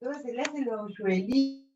Luego se le hacen los hoyuelitos.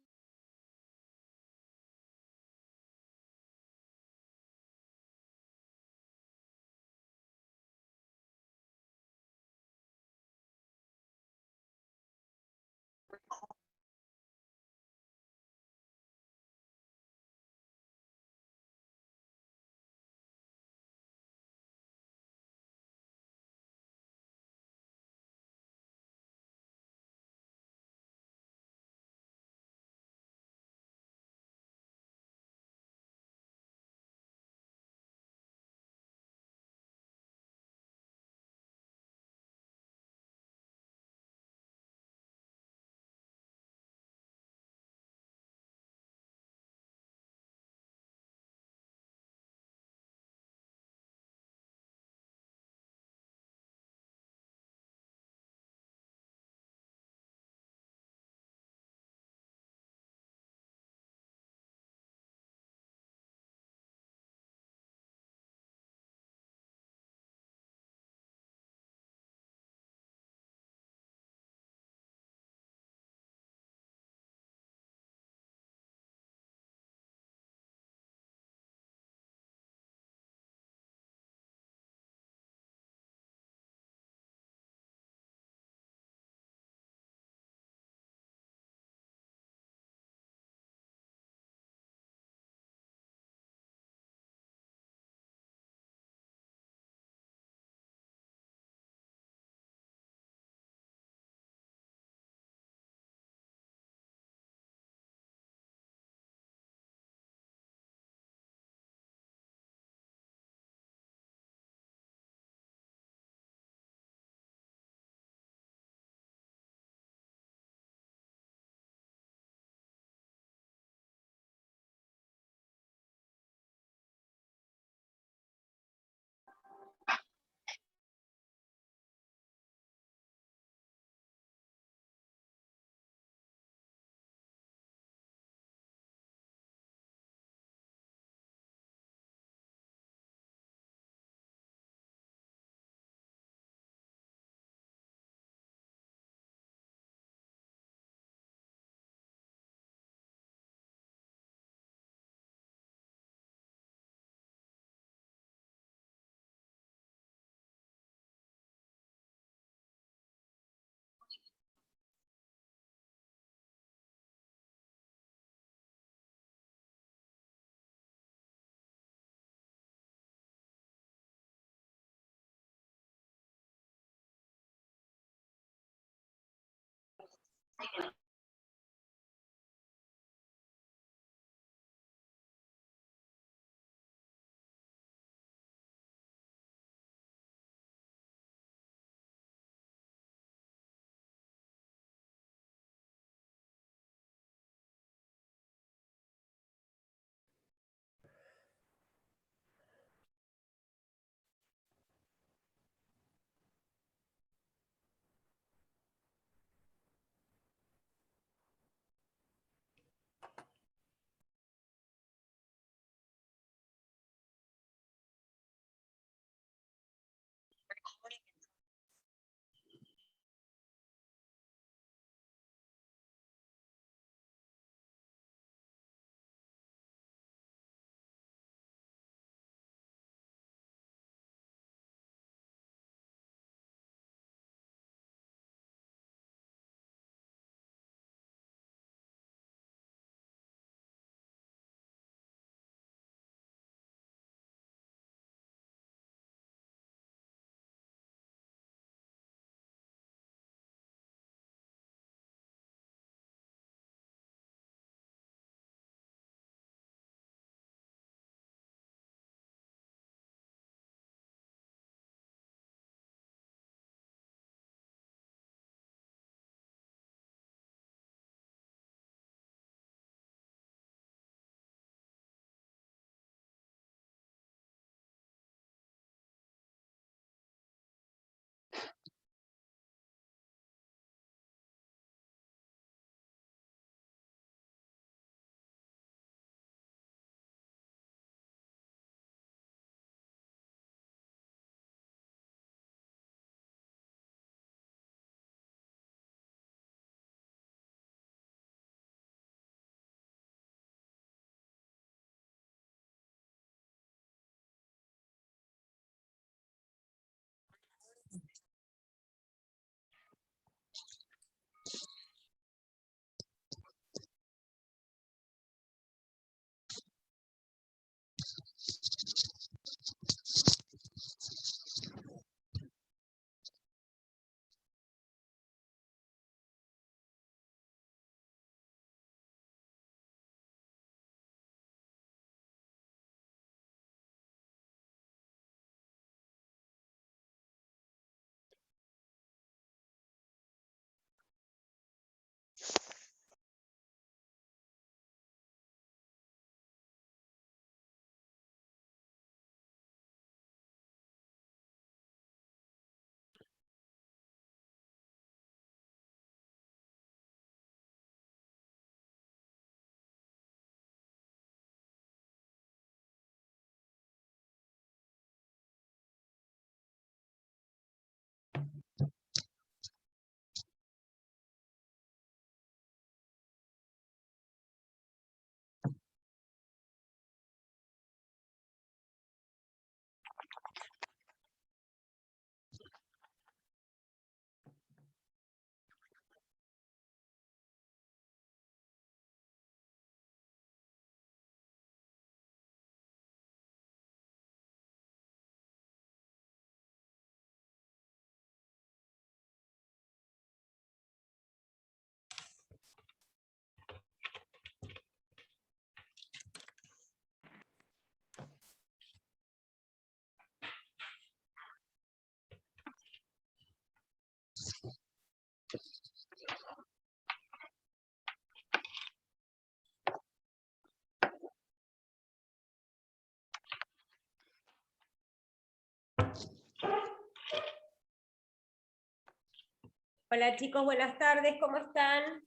Hola chicos, buenas tardes, ¿cómo están?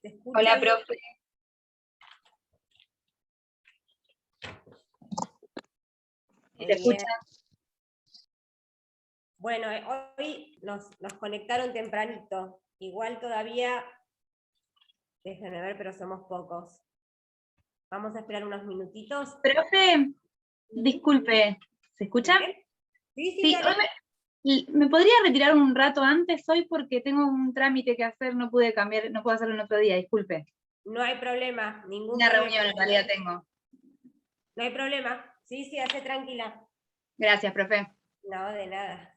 ¿Se escucha Hola, bien? profe. Muy ¿Se bien. escucha? Bueno, hoy nos conectaron tempranito. Igual todavía, déjenme ver, pero somos pocos. Vamos a esperar unos minutitos. Profe, disculpe, ¿se escucha? Sí, Sí, dale. ¿me podría retirar un rato antes hoy porque tengo un trámite que hacer, no pude cambiar, no puedo hacerlo en otro día, disculpe. No hay problema, ningún Una problema. reunión en realidad tengo. No hay problema. Sí, hace tranquila. Gracias, profe. No, de nada.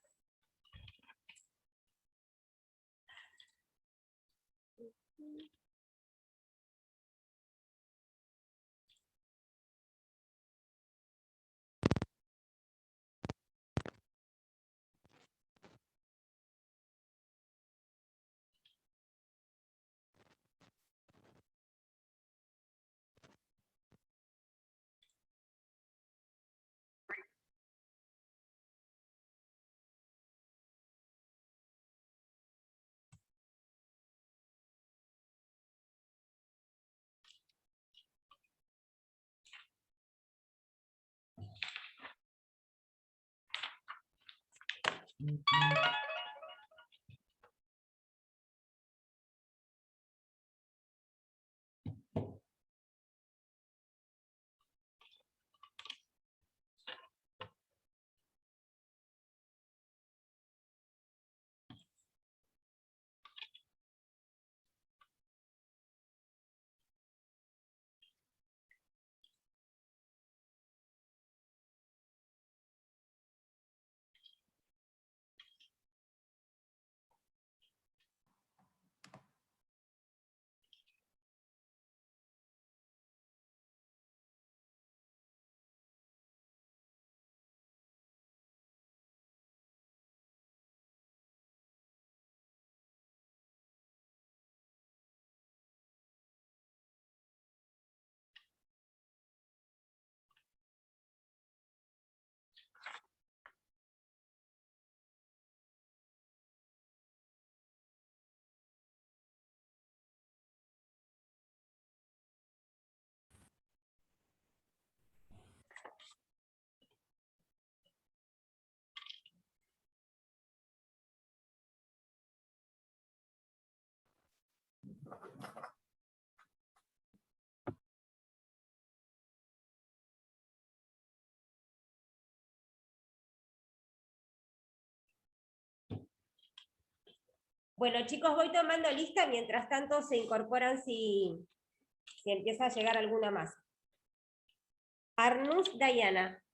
Bueno, chicos, voy tomando lista. Mientras tanto, se incorporan si empieza a llegar alguna más. Arnús Dayana.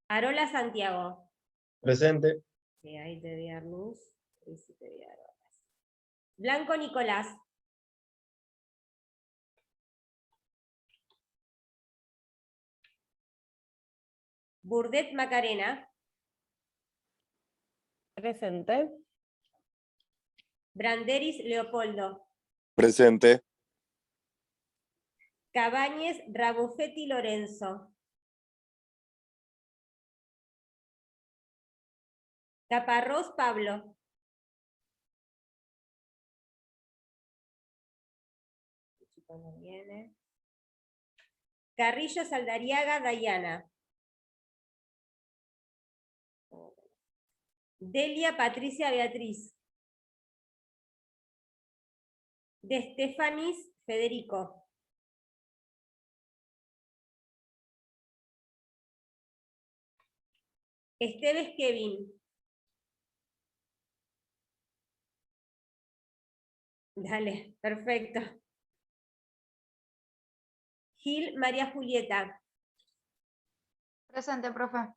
Arola Santiago. Presente. Sí, ahí te vi Arnús. Y sí te vi Arola. Blanco Nicolás. Burdet Macarena. Presente. Branderis Leopoldo. Presente. Cabañes Rabufetti Lorenzo. Caparrós Pablo. No viene. Carrillo Saldariaga Dayana. Delia Patricia Beatriz. De Estefanis Federico. Esteves Kevin. Dale, perfecto. Gil María Julieta. Presente, profe.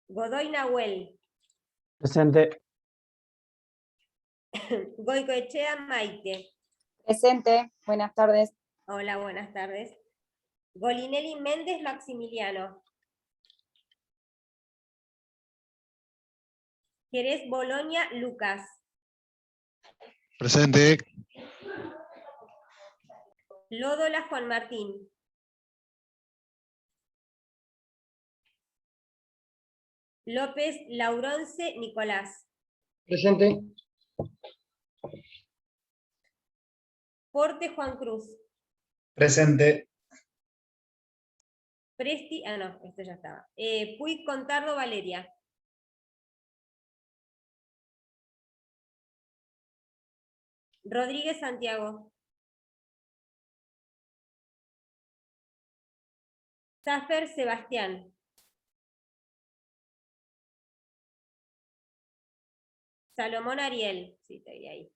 Godoy Nahuel. Presente. Goicoechea Maite. Presente, buenas tardes. Hola, buenas tardes. Golinelli Méndez Maximiliano. Jerez Boloña Lucas. Presente. Lódola Juan Martín. López Lauronce Nicolás. Presente. Porte Juan Cruz. Presente. Presti, no, esto ya estaba. Puig Contardo Valeria. Rodríguez Santiago. Zaffer Sebastián. Salomón Ariel. Sí, te vi ahí.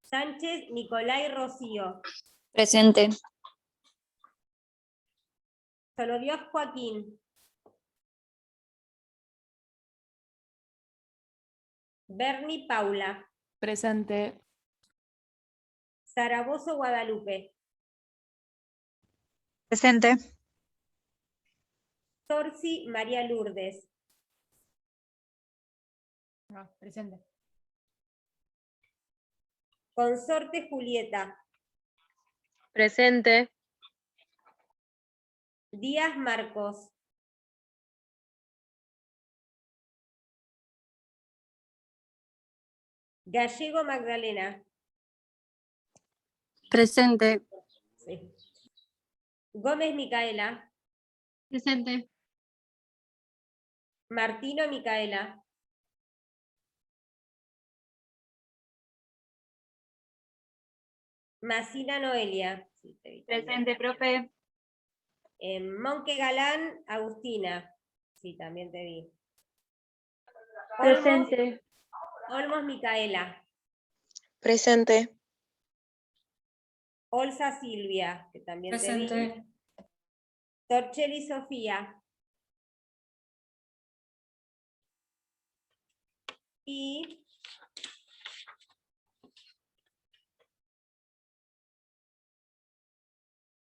Sánchez Nicolai Rocío. Presente. Soloviós Joaquín. Berni Paula. Presente. Zaragoza Guadalupe. Presente. Torsi María Lourdes. Presente. Consorte Julieta. Presente. Díaz Marcos. Gallego Magdalena. Presente. Sí. Gómez Micaela. Presente. Martino Micaela. Macina Noelia. Sí, te vi también. Presente, profe. Monque Galán Agustina. Sí, también te vi. Presente. Olmos Micaela. Presente. Olsa Silvia, que también te vi. Presente. Torchelli Sofía. Y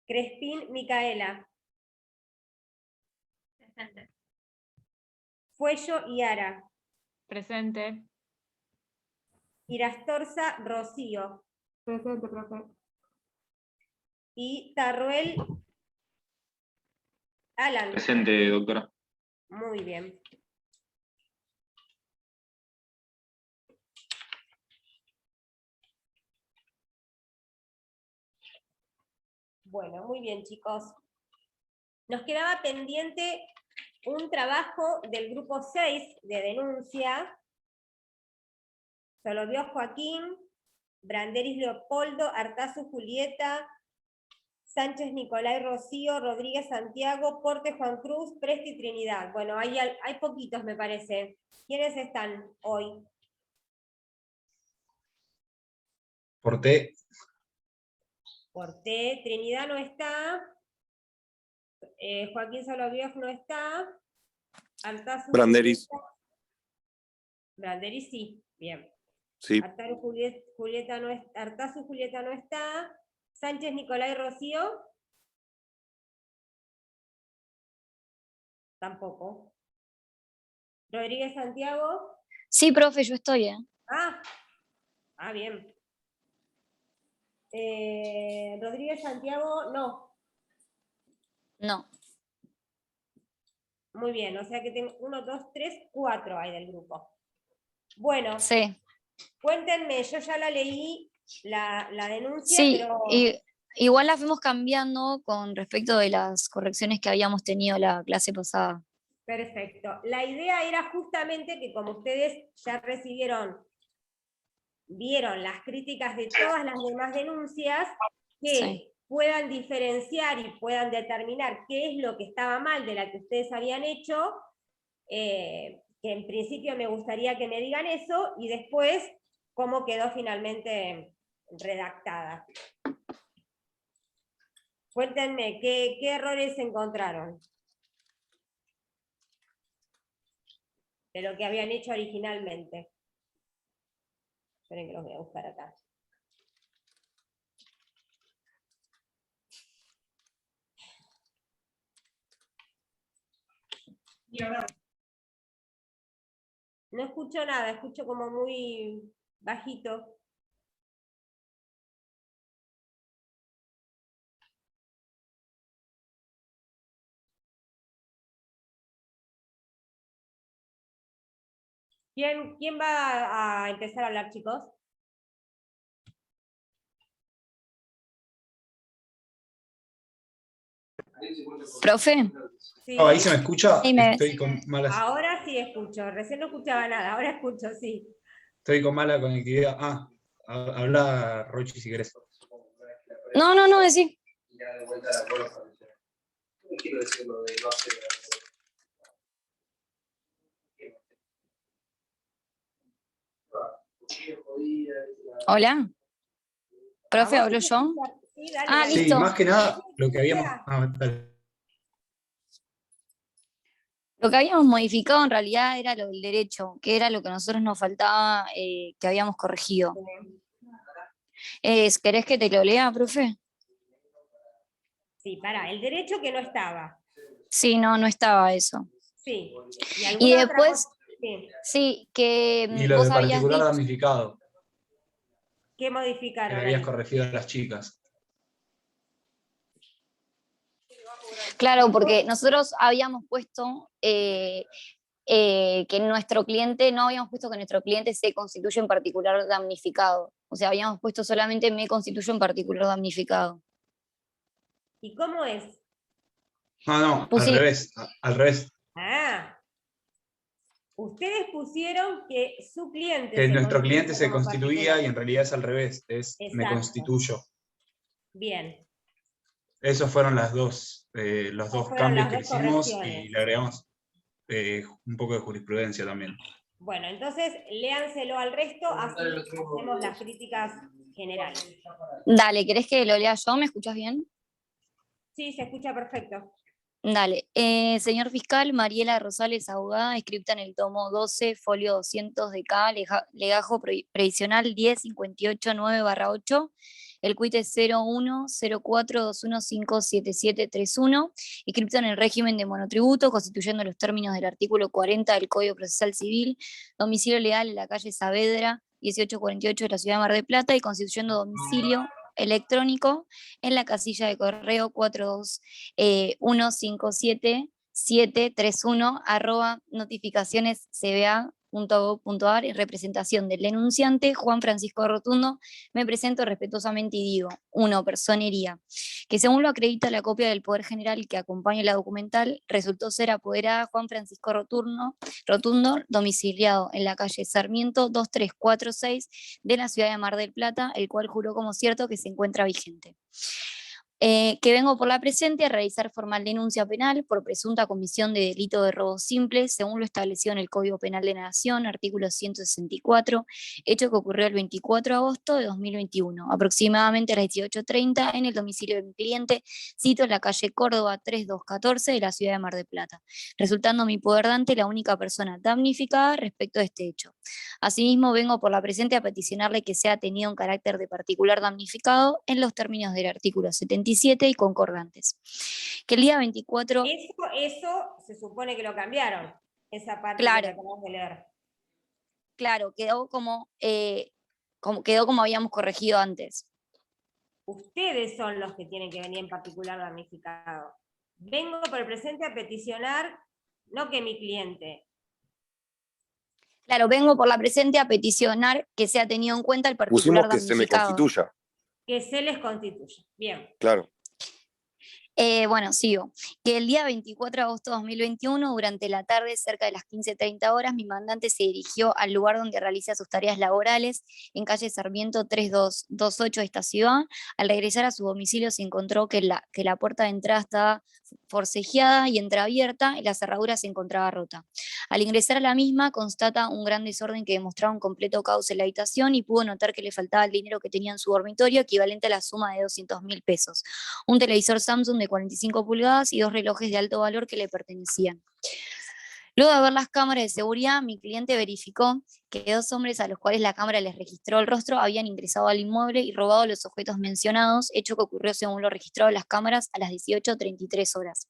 Crespín Micaela. Presente. Fuello Yara. Presente. Irastorza Rocío. Presente, profe. Y Tarruel Alan. Presente, doctora. Muy bien. Bueno, muy bien, chicos. Nos quedaba pendiente un trabajo del grupo 6 de denuncia. Soloviós Joaquín, Branderis Leopoldo, Artazu Julieta, Sánchez Nicolai Rocío, Rodríguez Santiago, Porte Juan Cruz, Presti Trinidad. Bueno, hay poquitos, me parece. ¿Quiénes están hoy? Porté. Porte, Trinidad no está. Joaquín Soloviós no está. Artazu Branderis. Julieta. Branderis sí, bien. Sí. Artazu Julieta no está. Sánchez Nicolai Rocío. Tampoco. Rodríguez Santiago. Sí, profe, yo estoy, ¿eh? Bien. Rodríguez Santiago, no. No. Muy bien, o sea que tengo 1, 2, 3, 4 hay del grupo. Bueno, Sí. cuéntenme, yo ya la leí, la denuncia, Sí, pero... igual la fuimos cambiando con respecto de las correcciones que habíamos tenido la clase pasada. Perfecto. La idea era justamente que como ustedes ya vieron las críticas de todas las demás denuncias, que Sí. puedan diferenciar y puedan determinar qué es lo que estaba mal de la que ustedes habían hecho, que en principio me gustaría que me digan eso, y después cómo quedó finalmente redactada. Cuéntenme, ¿qué errores encontraron de lo que habían hecho originalmente? Esperen que los voy a buscar acá. No escucho nada, escucho como muy bajito. ¿Quién va a empezar a hablar, chicos? Profe, Sí. Oh, ¿ahí se me escucha? Sí, me- Estoy con mala, Ahora sí escucho, recién no escuchaba nada, ahora escucho, sí. estoy con mala conectividad. Habla Rochi si querés. no, decí. Hola, profe, ¿A vos ¿hablo te yo? escucha? Sí, dale, Ah, dale. Sí, listo. más que nada, lo que habíamos. Dale. Lo que habíamos modificado en realidad era lo del derecho, que era lo que a nosotros nos faltaba, que habíamos corregido. ¿Querés que te lo lea, profe? Sí, pará, el derecho que no estaba. Sí, no estaba eso. Sí. ¿Y Y alguna otra después, cosa? Sí. sí, que Y lo vos de habías particular dicho, damnificado, ¿Qué que le modificaron habías ahí? corregido a las chicas. claro, porque nosotros habíamos puesto que nuestro cliente, no habíamos puesto que nuestro cliente se constituye en particular damnificado. O sea, habíamos puesto solamente me constituyo en particular damnificado. ¿Y cómo es? No, al Pusi- revés, al revés. Ah, ustedes pusieron que su cliente Que se nuestro cliente constituye se como constituía particular. y en realidad es al revés, es me Exacto. constituyo. Bien. Esos fueron los dos Esas fueron cambios las que le dos hicimos correcciones. y le agregamos un poco de jurisprudencia también. Bueno, entonces léanselo al resto, así hacemos las críticas generales. Dale, ¿querés que lo lea yo? ¿Me escuchas bien? Sí, se escucha perfecto. Dale. Señor fiscal, Mariela Rosales, abogada, escrita en el tomo 12, folio 200 de K, legajo previsional 10589/8. El quit es 010421577731, inscripta en el régimen de monotributo, constituyendo los términos del artículo 40 del Código Procesal Civil, domicilio legal en la calle Saavedra, 1848 de la ciudad de Mar del Plata, y constituyendo domicilio electrónico en la casilla de correo 421577731 @notificacionescba.gov.ar, en representación del denunciante Juan Francisco Rotundo. Me presento respetuosamente y digo: 1. Personería, que según lo acredita la copia del Poder General que acompaña la documental, resultó ser apoderada Juan Francisco Rotundo, domiciliado en la calle Sarmiento 2346 de la ciudad de Mar del Plata, el cual juró como cierto que se encuentra vigente. Que vengo por la presente a realizar formal denuncia penal por presunta comisión de delito de robo simple, según lo establecido en el Código Penal de la Nación, artículo 164, hecho que ocurrió el 24 de agosto de 2021, aproximadamente a las 18:30, en el domicilio de mi cliente, cito en la calle Córdoba 3214 de la ciudad de Mar del Plata, resultando mi poderdante la única persona damnificada respecto de este hecho. Asimismo, vengo por la presente a peticionarle que sea tenido en carácter de particular damnificado en los términos del artículo 77 y concordantes. Que el día 24... Eso se supone que lo cambiaron, esa parte que me Claro, acabas de leer. claro, quedó como habíamos corregido antes. Ustedes son los que tienen que venir en particular damnificados. Vengo por el presente a peticionar, no que mi cliente. Claro, vengo por la presente a peticionar que sea tenido en cuenta el Pusimos particular que se me damnificado. constituya. Que se les constituya. Bien. Claro. Bueno, sigo. Que el día 24 de agosto de 2021, durante la tarde, cerca de las 15:30 horas, mi mandante se dirigió al lugar donde realiza sus tareas laborales, en calle Sarmiento 3228 de esta ciudad. Al regresar a su domicilio se encontró que la puerta de entrada estaba forcejeada y entreabierta, y la cerradura se encontraba rota. Al ingresar a la misma, constata un gran desorden que demostraba un completo caos en la habitación, y pudo notar que le faltaba el dinero que tenía en su dormitorio, equivalente a la suma de 200.000 pesos. Un televisor Samsung de 45 pulgadas y 2 relojes de alto valor que le pertenecían. Luego de ver las cámaras de seguridad, mi cliente verificó que 2 hombres a los cuales la cámara les registró el rostro habían ingresado al inmueble y robado los objetos mencionados, hecho que ocurrió según lo registrado en las cámaras a las 18:33 horas.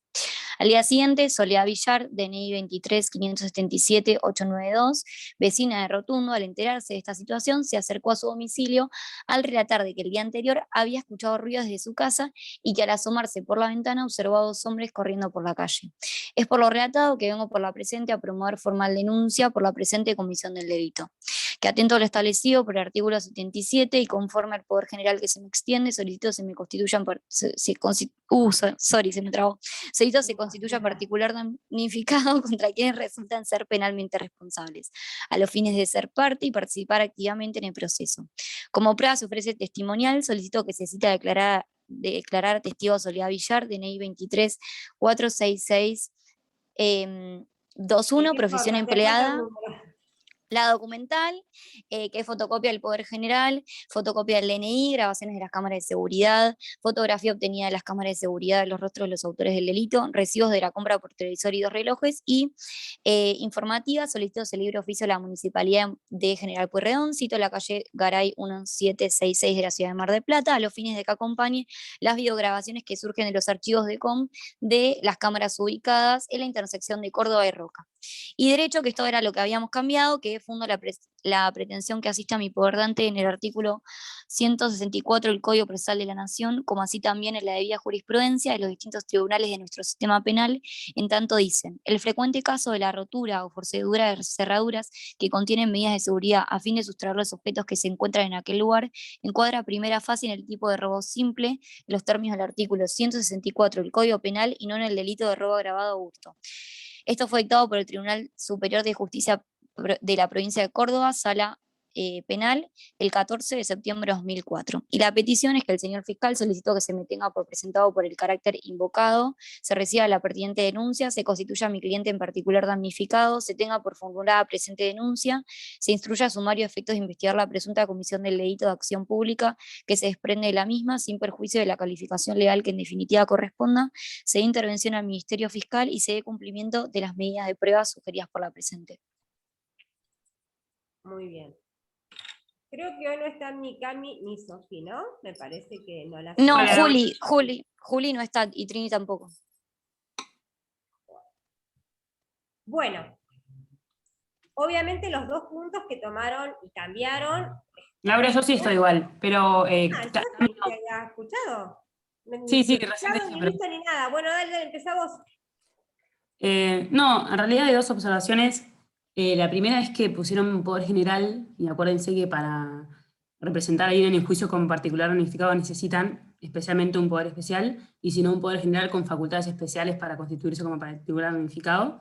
Al día siguiente, Soledad Villar, DNI 23-577-892, vecina de Rotundo, al enterarse de esta situación, se acercó a su domicilio al relatar de que el día anterior había escuchado ruidos desde su casa y que al asomarse por la ventana observó a 2 hombres corriendo por la calle. Es por lo relatado que vengo por la presente a promover formal denuncia por la presente comisión del delito. Que atento a lo establecido por el artículo 77 y conforme al poder general que se me extiende, solicito se me constituyan, solicito se constituya particular damnificado contra quienes resultan ser penalmente responsables, a los fines de ser parte y participar activamente en el proceso. Como prueba se ofrece testimonial, solicito que se cita declarar testigo a Soledad Villar, DNI 23-466-21, ¿Y qué profesión forma? Te falta el empleada. número. La documental, que es fotocopia del Poder General, fotocopia del DNI, grabaciones de las cámaras de seguridad, fotografía obtenida de las cámaras de seguridad de los rostros de los autores del delito, recibos de la compra por televisor y 2 relojes, y informativa, solicito el libro oficio de la Municipalidad de General Pueyrredón, cito la calle Garay 1766 de la ciudad de Mar del Plata, a los fines de que acompañe las videograbaciones que surgen de los archivos de COM de las cámaras ubicadas en la intersección de Córdoba y Roca. Y derecho, que esto era lo que habíamos cambiado, que fundo la pretensión que asiste a mi poder dante en el artículo 164 del Código Procesal de la Nación, como así también en la debida jurisprudencia de los distintos tribunales de nuestro sistema penal, en tanto dicen, el frecuente caso de la rotura o forcedura de cerraduras que contienen medidas de seguridad a fin de sustraer los objetos que se encuentran en aquel lugar, encuadra primera fase en el tipo de robo simple, en los términos del artículo 164 del Código Penal y no en el delito de robo agravado o hurto. Esto fue dictado por el Tribunal Superior de Justicia de la provincia de Córdoba, Sala Penal, el 14 de septiembre de 2004. Y la petición es que el señor fiscal solicitó que se me tenga por presentado por el carácter invocado, se reciba la pertinente denuncia, se constituya a mi cliente en particular damnificado, se tenga por formulada presente denuncia, se instruya a sumario efectos de investigar la presunta comisión del delito de acción pública que se desprende de la misma, sin perjuicio de la calificación legal que en definitiva corresponda, se dé intervención al Ministerio Fiscal y se dé cumplimiento de las medidas de prueba sugeridas por la presente. Muy bien. Creo que hoy no están ni Cami ni Sofi, ¿no? Me parece que no las... No, Hola. Juli no está y Trini tampoco. Bueno, obviamente los 2 puntos que tomaron y cambiaron... Laura, yo sí estoy igual, pero... yo te había escuchado. Sí, Ni recién escuchado, dije, ni pero... visto ni nada. Bueno, dale, empezá vos. No, en realidad hay 2 observaciones. La primera es que pusieron un poder general, y acuérdense que para representar a alguien en el juicio con particular unificado necesitan especialmente un poder especial, y si no un poder general con facultades especiales para constituirse como particular unificado.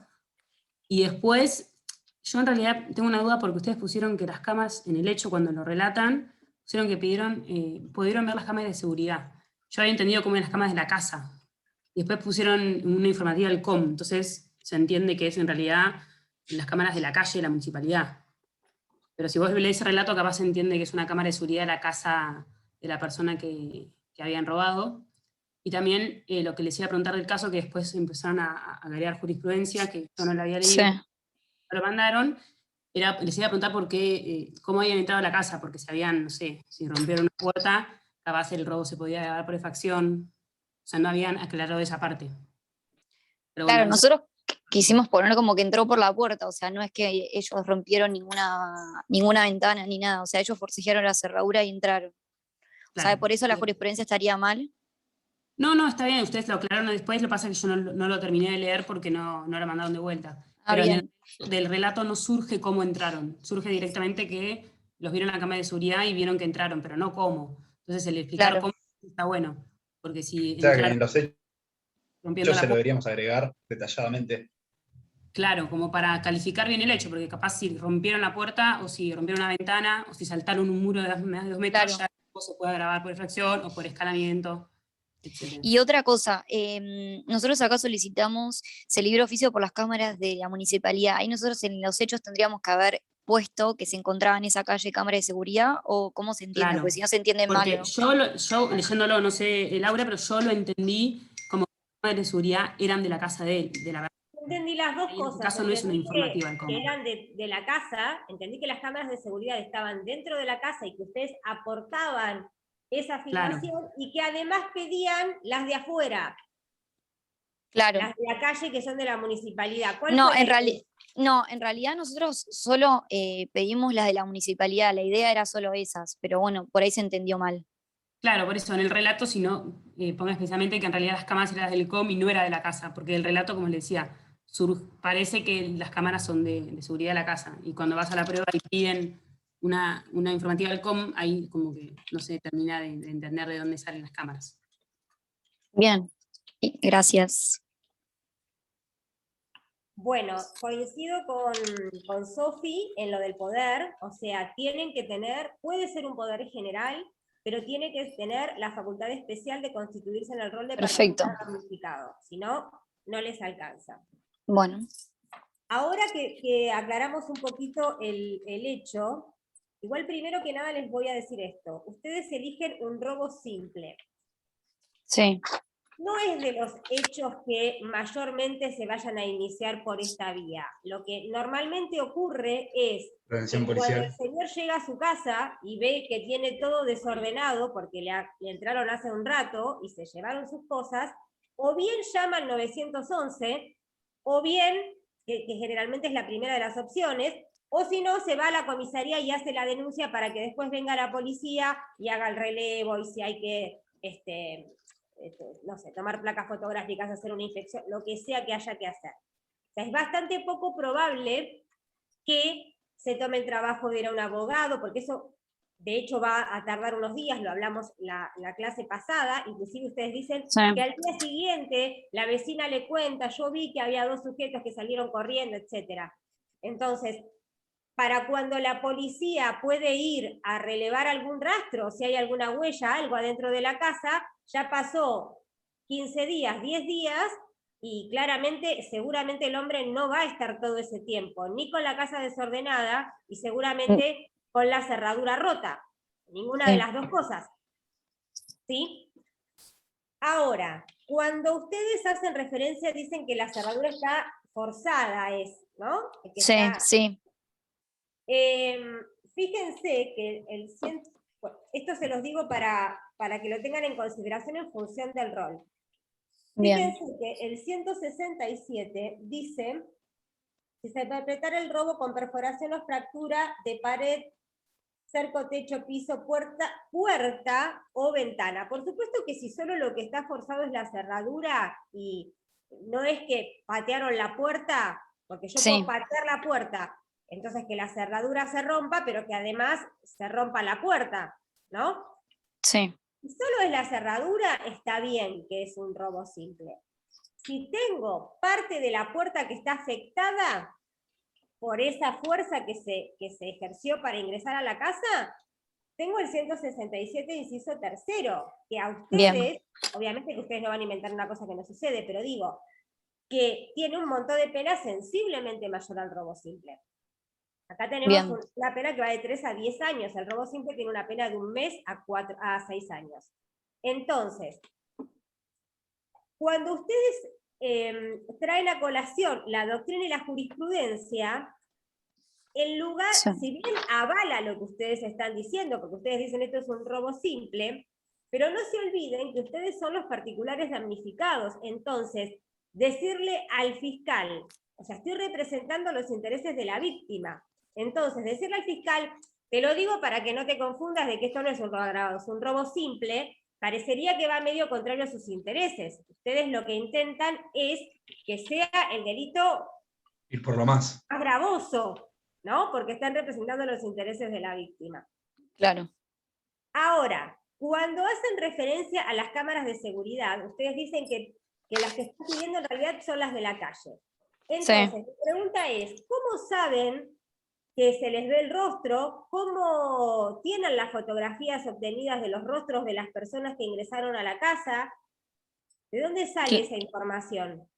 Y después, yo en realidad tengo una duda porque ustedes pusieron que las cámaras en el hecho, cuando lo relatan, pusieron que pudieron ver las cámaras de seguridad. Yo había entendido cómo eran las cámaras de la casa. Y después pusieron una informativa del COM, entonces se entiende que es en realidad las cámaras de la calle de la municipalidad. Pero si vos lees ese relato, capaz se entiende que es una cámara de seguridad de la casa de la persona que habían robado. Y también lo que les iba a preguntar del caso, que después empezaron a agregar jurisprudencia, que yo no la había leído, Sí. lo mandaron, les iba a preguntar por qué, cómo habían entrado a la casa, porque sabían, no sé, si rompieron una puerta, capaz el robo se podía grabar por efacción. O sea, no habían aclarado esa parte. Pero bueno, Claro, nosotros quisimos poner como que entró por la puerta, o sea, no es que ellos rompieron ninguna ventana ni nada, o sea, ellos forcejearon la cerradura y entraron. O sea, claro. por eso la jurisprudencia estaría mal. No, está bien, ustedes lo aclararon después, lo que pasa es que yo no lo terminé de leer porque no lo mandaron de vuelta. Ah, Pero bien. del relato no surge cómo entraron, surge directamente que los vieron en la cámara de seguridad y vieron que entraron, pero no cómo. Entonces el explicar Claro. cómo está bueno, porque si O sea, que entraron en los hechos rompiendo la se lo puerta, deberíamos agregar detalladamente. claro, como para calificar bien el hecho, porque capaz si rompieron la puerta, o si rompieron una ventana, o si saltaron un muro de más de 2 metros, Claro. ya se puede grabar por fracción o por escalamiento, etc. Y otra cosa, nosotros acá solicitamos ese libro oficio por las cámaras de la municipalidad. Ahí nosotros en los hechos tendríamos que haber puesto que se encontraba en esa calle cámara de seguridad, o cómo se entiende, Claro, porque si no se entiende mal. porque yo leyéndolo, no sé, Laura, pero yo lo entendí como que las cámaras de seguridad eran de la casa de él, de la Entendí las 2 Ahí en cosas. este caso no es una Entendí informativa el que cómo. eran de la casa, entendí que las cámaras de seguridad estaban dentro de la casa y que ustedes aportaban esa filmación y que además pedían las de afuera. Claro. Las de la calle que son de la municipalidad. ¿Cuál No, fue la en idea? en realidad nosotros solo pedimos las de la municipalidad, la idea era solo esas, pero bueno, por ahí se entendió mal. Claro, por eso en el relato, si no, ponga especialmente que en realidad las cámaras eran del COM y no era de la casa, porque el relato, como les decía, parece que las cámaras son de seguridad de la casa, y cuando vas a la prueba y piden una informativa del COM, ahí como que no se termina de entender de dónde salen las cámaras. Bien, gracias. Bueno, coincido con Sofi en lo del poder, o sea, tienen que tener, puede ser un poder general, pero tiene que tener la facultad especial de constituirse en el rol de Perfecto. particular damnificado, si no, no les alcanza. Bueno, Ahora que aclaramos un poquito el hecho, igual primero que nada les voy a decir esto, ustedes eligen un robo simple. sí, No es de los hechos que mayormente se vayan a iniciar por esta vía. Lo que normalmente ocurre es Prevención que cuando el policial. señor llega a su casa y ve que tiene todo desordenado, porque le entraron hace un rato y se llevaron sus cosas, o bien llama al 911, o bien, que generalmente es la primera de las opciones, o si no, se va a la comisaría y hace la denuncia para que después venga la policía y haga el relevo, y si hay que no sé, tomar placas fotográficas, hacer una inspección, lo que sea que haya que hacer. O sea, es bastante poco probable que se tome el trabajo de ir a un abogado, porque eso de hecho va a tardar unos días, lo hablamos la clase pasada, inclusive ustedes dicen sí, que al día siguiente la vecina le cuenta, yo vi que había 2 sujetos que salieron corriendo, etc. Entonces, para cuando la policía puede ir a relevar algún rastro, si hay alguna huella, algo adentro de la casa, ya pasó 15 días, 10 días, y claramente, seguramente el hombre no va a estar todo ese tiempo, ni con la casa desordenada, y seguramente con la cerradura rota. Ninguna de sí, las dos cosas. ¿Sí? Ahora, cuando ustedes hacen referencia, dicen que la cerradura está forzada, ¿no? Que sí, está... sí, Fíjense que bueno, esto se los digo para que lo tengan en consideración en función del rol. bien, Fíjense que el 167 dice que se perpetrara el robo con perforación o fractura de pared, cerco, techo, piso, puerta o ventana. Por supuesto que si solo lo que está forzado es la cerradura y no es que patearon la puerta, porque yo sí, puedo patear la puerta, entonces que la cerradura se rompa, pero que además se rompa la puerta, ¿no? sí, Si solo es la cerradura, está bien que es un robo simple. Si tengo parte de la puerta que está afectada por esa fuerza que se ejerció para ingresar a la casa, tengo el 167 inciso tercero, que a ustedes, bien, obviamente que ustedes no van a inventar una cosa que no sucede, pero digo, que tiene un monto de pena sensiblemente mayor al robo simple. Acá tenemos bien, una pena que va de 3 a 10 años, el robo simple tiene una pena de 1 mes a 6 años. Entonces, cuando ustedes traen a colación la doctrina y la jurisprudencia, el lugar, sí, si bien avala lo que ustedes están diciendo, porque ustedes dicen esto es un robo simple, pero no se olviden que ustedes son los particulares damnificados. Entonces, decirle al fiscal, o sea, estoy representando los intereses de la víctima. Entonces, decirle al fiscal, te lo digo para que no te confundas de que esto no es un robo agravado, es un robo simple, parecería que va medio contrario a sus intereses. Ustedes lo que intentan es que sea el delito Ir por lo más. gravoso, ¿no? Porque están representando los intereses de la víctima. claro, Ahora, cuando hacen referencia a las cámaras de seguridad, ustedes dicen que las que están pidiendo en realidad son las de la calle. Entonces, sí. mi pregunta es, ¿cómo saben que se les ve el rostro? ¿Cómo tienen las fotografías obtenidas de los rostros de las personas que ingresaron a la casa? ¿De dónde sale esa información?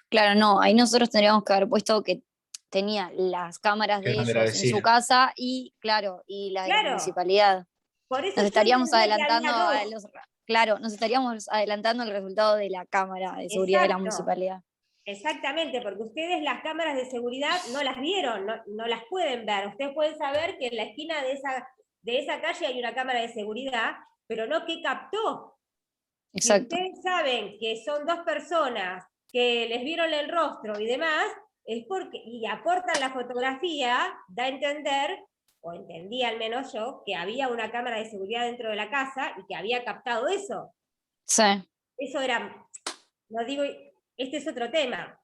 Claro, no, ahí nosotros tendríamos que haber puesto que tenía las cámaras Que de eran de la ellos en su vecina. casa y, claro, y las de la Claro, municipalidad. por eso Nos yo estaríamos entendía que adelantando había dos. claro, nos estaríamos adelantando al resultado de la cámara de seguridad de la Exacto. municipalidad. Exactamente, porque ustedes las cámaras de seguridad no las vieron, no las pueden ver. Ustedes pueden saber que en la esquina de esa calle hay una cámara de seguridad, pero no qué captó. Si Exacto, ustedes saben que son 2 personas que les vieron el rostro y demás, es porque, y aportan la fotografía, da a entender, o entendí al menos yo, que había una cámara de seguridad dentro de la casa y que había captado eso. Sí, Eso era, no digo, este es otro tema,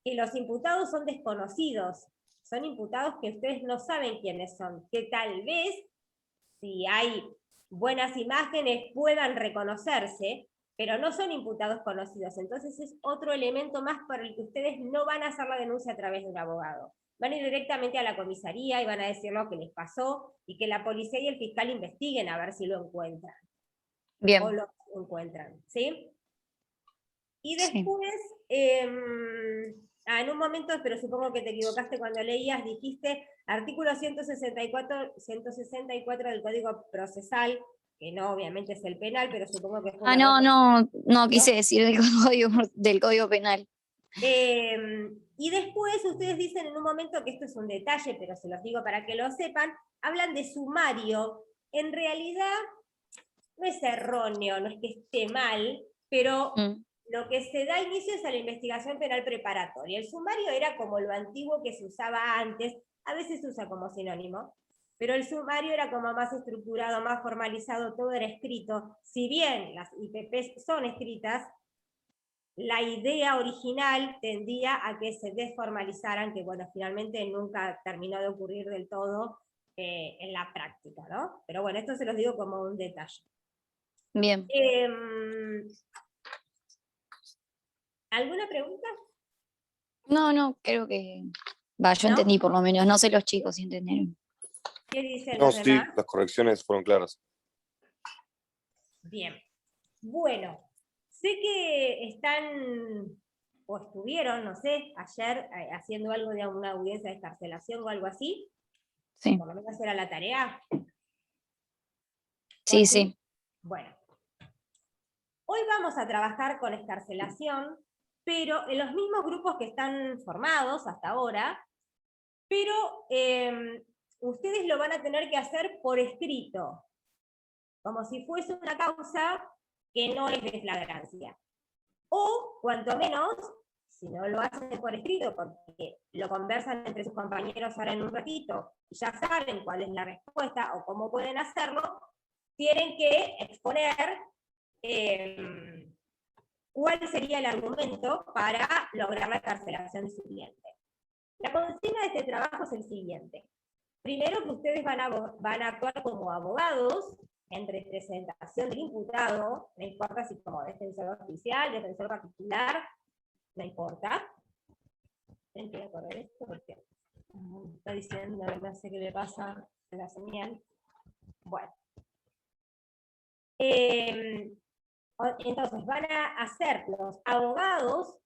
que los imputados son desconocidos, son imputados que ustedes no saben quiénes son, que tal vez, si hay buenas imágenes, puedan reconocerse, pero no son imputados conocidos. Entonces es otro elemento más por el que ustedes no van a hacer la denuncia a través de un abogado. Van a ir directamente a la comisaría y van a decir lo que les pasó y que la policía y el fiscal investiguen a ver si lo encuentran. bien. O lo encuentran, ¿sí? Y Sí. después, en un momento, pero supongo que te equivocaste cuando leías, dijiste artículo 164 del Código Procesal, que no obviamente es el penal, pero supongo que fue Ah, una no quise decir del código penal. y después ustedes dicen en un momento, que esto es un detalle, pero se los digo para que lo sepan, hablan de sumario. En realidad no es erróneo, no es que esté mal, pero lo que se da inicio es a la investigación penal preparatoria. El sumario era como lo antiguo que se usaba antes, a veces se usa como sinónimo, pero el sumario era como más estructurado, más formalizado, todo era escrito. Si bien las IPPs son escritas, la idea original tendía a que se desformalizaran, que bueno, finalmente nunca terminó de ocurrir del todo en la práctica, ¿no? Pero bueno, esto se los digo como un detalle. Bien. ¿Alguna pregunta? No, creo que... yo ¿No? entendí por lo menos, no sé los chicos si entendieron. ¿Qué dicen No, los sí, demás? las correcciones fueron claras. Bien. Bueno, sé que están, o estuvieron, no sé, ayer haciendo algo de una audiencia de excarcelación o algo así. Sí, Por lo menos era la tarea. sí, sí. Bueno. Hoy vamos a trabajar con excarcelación, pero en los mismos grupos que están formados hasta ahora, pero ustedes lo van a tener que hacer por escrito, como si fuese una causa que no es de flagrancia. O, cuanto menos, si no lo hacen por escrito, porque lo conversan entre sus compañeros ahora en un ratito, y ya saben cuál es la respuesta o cómo pueden hacerlo, tienen que exponer cuál sería el argumento para lograr la excarcelación de su cliente. La consigna de este trabajo es el siguiente. Primero, que ustedes van a actuar como abogados en representación del imputado, no importa si como defensor oficial, defensor particular, no importa. Voy a correr esto porque está diciendo, no sé qué le pasa a la señal. Bueno. Entonces van a ser los abogados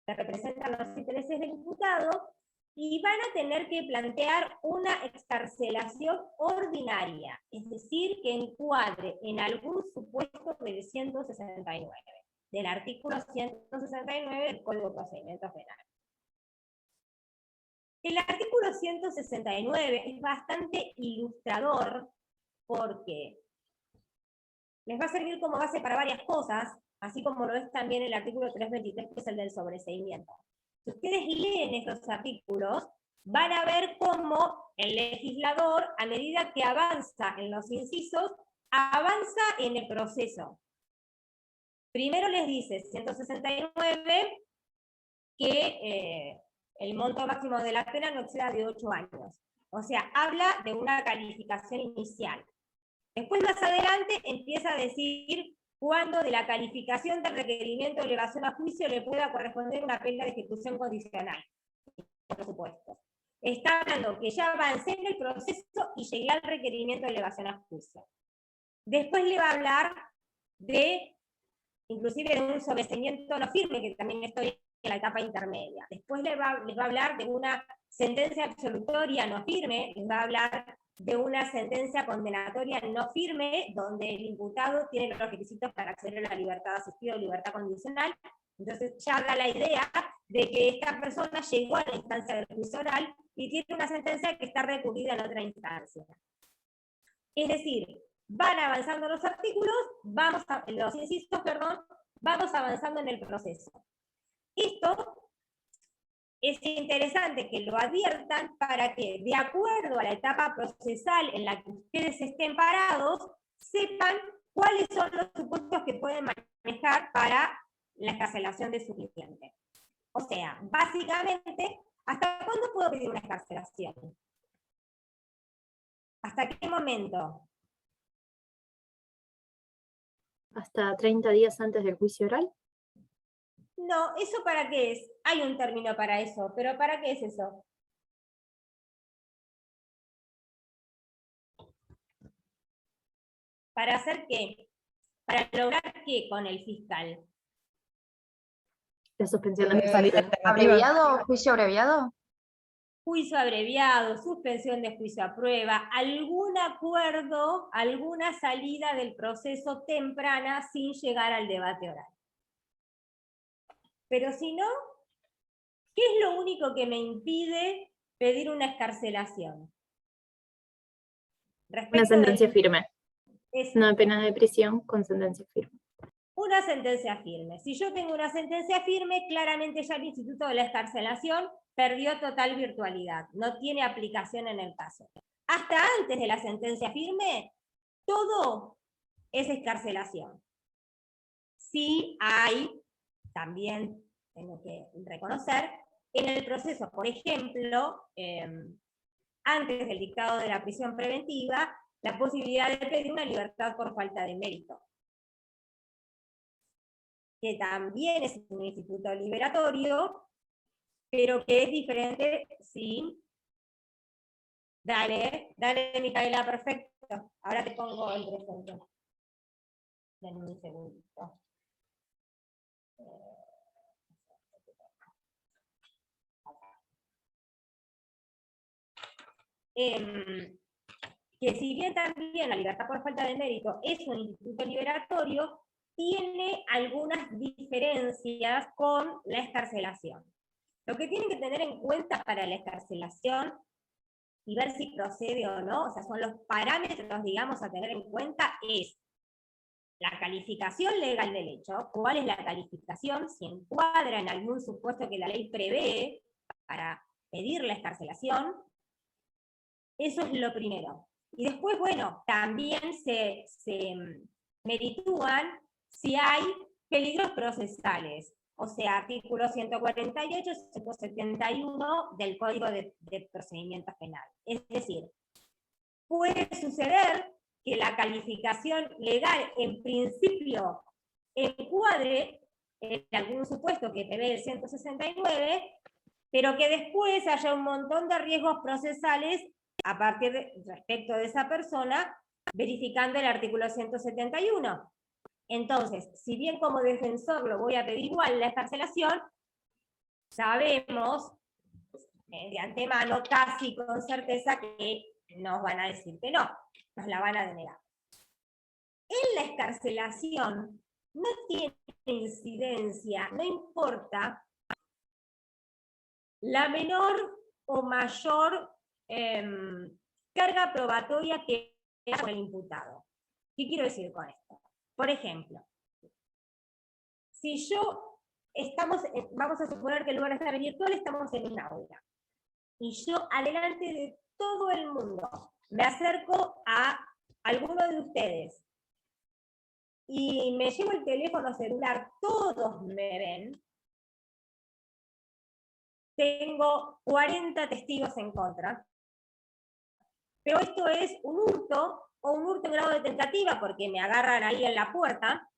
que representan los intereses del imputado y van a tener que plantear una excarcelación ordinaria, es decir, que encuadre en algún supuesto del 169, del artículo 169 del Código de Procedimientos Penales. El artículo 169 es bastante ilustrador porque les va a servir como base para varias cosas, así como lo es también el artículo 323, que es el del sobreseimiento. Si ustedes leen estos artículos, van a ver cómo el legislador, a medida que avanza en los incisos, avanza en el proceso. Primero les dice 169 que el monto máximo de la pena no exceda de 8 años. O sea, habla de una calificación inicial. Después, más adelante, empieza a decir cuándo de la calificación del requerimiento de elevación a juicio le pueda corresponder una pena de ejecución condicional, por supuesto. Está hablando que ya avancé en el proceso y llegué al requerimiento de elevación a juicio. Después le va a hablar de, inclusive, de un sobreseimiento no firme, que también estoy en la etapa intermedia. Después les va a hablar de una sentencia absolutoria no firme, les va a hablar de una sentencia condenatoria no firme, donde el imputado tiene los requisitos para acceder a la libertad asistida o libertad condicional. Entonces ya da la idea de que esta persona llegó a la instancia del juicio oral y tiene una sentencia que está recurrida en otra instancia. Es decir, van avanzando los artículos, los incisos, vamos avanzando en el proceso. Esto es interesante que lo adviertan para que, de acuerdo a la etapa procesal en la que ustedes estén parados, sepan cuáles son los supuestos que pueden manejar para la excarcelación de su cliente. O sea, básicamente, ¿hasta cuándo puedo pedir una excarcelación? ¿Hasta qué momento? ¿Hasta 30 días antes del juicio oral? No, ¿eso para qué es? Hay un término para eso, pero ¿para qué es eso? ¿Para hacer qué? ¿Para lograr qué con el fiscal? La suspensión de Salida alternativa. ¿Abreviado o juicio abreviado? Juicio abreviado, suspensión de juicio a prueba, algún acuerdo, alguna salida del proceso temprana sin llegar al debate oral. Pero si no, ¿qué es lo único que me impide pedir una excarcelación? Una sentencia firme. Es Una pena de prisión con sentencia firme. una sentencia firme. Si yo tengo una sentencia firme, claramente ya el instituto de la excarcelación perdió total virtualidad, no tiene aplicación en el caso. Hasta antes de la sentencia firme, todo es excarcelación. Sí hay, también tengo que reconocer, en el proceso, por ejemplo, antes del dictado de la prisión preventiva, la posibilidad de pedir una libertad por falta de mérito, que también es un instituto liberatorio, pero que es diferente, sí. Dale, Micaela, perfecto. Ahora te pongo el presente. Denme un segundito. Que si bien también la libertad por falta de mérito es un instituto liberatorio, tiene algunas diferencias con la excarcelación. Lo que tienen que tener en cuenta para la excarcelación y ver si procede o no, o sea, son los parámetros, digamos, a tener en cuenta, es la calificación legal del hecho, cuál es la calificación, si encuadra en algún supuesto que la ley prevé para pedir la excarcelación. Eso es lo primero. Y después, bueno, también se meritúan si hay peligros procesales, o sea, artículo 148, 171 del Código de Procedimientos Penales. Es decir, puede suceder que la calificación legal en principio encuadre en algún supuesto que prevé el 169, pero que después haya un montón de riesgos procesales a partir respecto de esa persona, verificando el artículo 171. Entonces, si bien como defensor lo voy a pedir igual la excarcelación, sabemos de antemano, casi con certeza, que nos van a decir que no, nos la van a denegar. En la excarcelación no tiene incidencia, no importa la menor o mayor carga probatoria que haga el imputado. ¿Qué quiero decir con esto? Por ejemplo, si vamos a suponer que el lugar está virtual, estamos en un aula, y yo adelante de todo el mundo me acerco a alguno de ustedes, y me llevo el teléfono celular, todos me ven, tengo 40 testigos en contra, pero esto es un hurto, o un hurto en grado de tentativa, porque me agarran ahí en la puerta,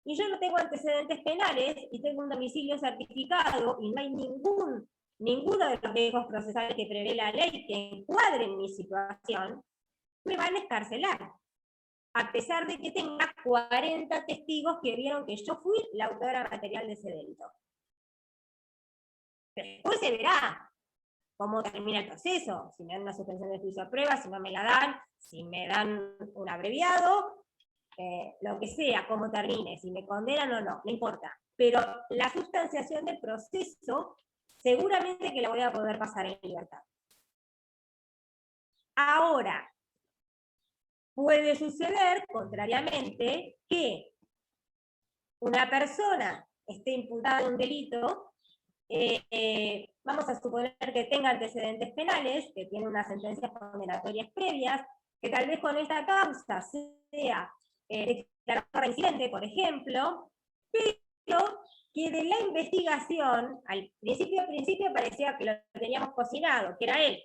y yo no tengo antecedentes penales, y tengo un domicilio certificado, y no hay ninguno de los riesgos procesales que prevé la ley que encuadren mi situación, me van a excarcelar, a pesar de que tenga 40 testigos que vieron que yo fui la autora material de ese delito. Después se verá cómo termina el proceso, si me dan una suspensión de juicio a prueba, si no me la dan, si me dan un abreviado, lo que sea, cómo termine, si me condenan o no, no importa. Pero la sustanciación del proceso, seguramente que la voy a poder pasar en libertad. Ahora, puede suceder, contrariamente, que una persona esté imputado de un delito, vamos a suponer que tenga antecedentes penales, que tiene unas sentencias condenatorias previas, que tal vez con esta causa sea declarado reincidente, por ejemplo, pero que de la investigación, al principio parecía que lo teníamos cocinado, que era él.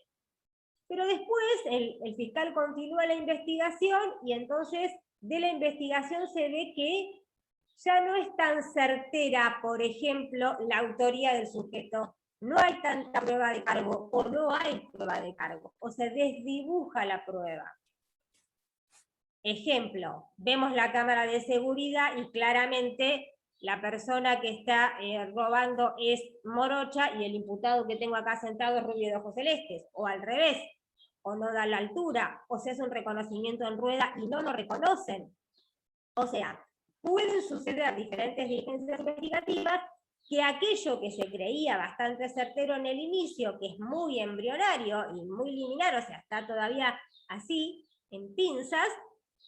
Pero después el fiscal continúa la investigación y entonces de la investigación se ve que ya no es tan certera, por ejemplo, la autoría del sujeto. No hay tanta prueba de cargo o no hay prueba de cargo, o se desdibuja la prueba. Ejemplo, vemos la cámara de seguridad y claramente la persona que está robando es morocha y el imputado que tengo acá sentado es rubio de ojos celestes, o al revés, o no da la altura, o se hace un reconocimiento en rueda y no lo reconocen. O sea, pueden suceder diferentes diligencias investigativas que aquello que se creía bastante certero en el inicio, que es muy embrionario y muy liminar, o sea, está todavía así, en pinzas,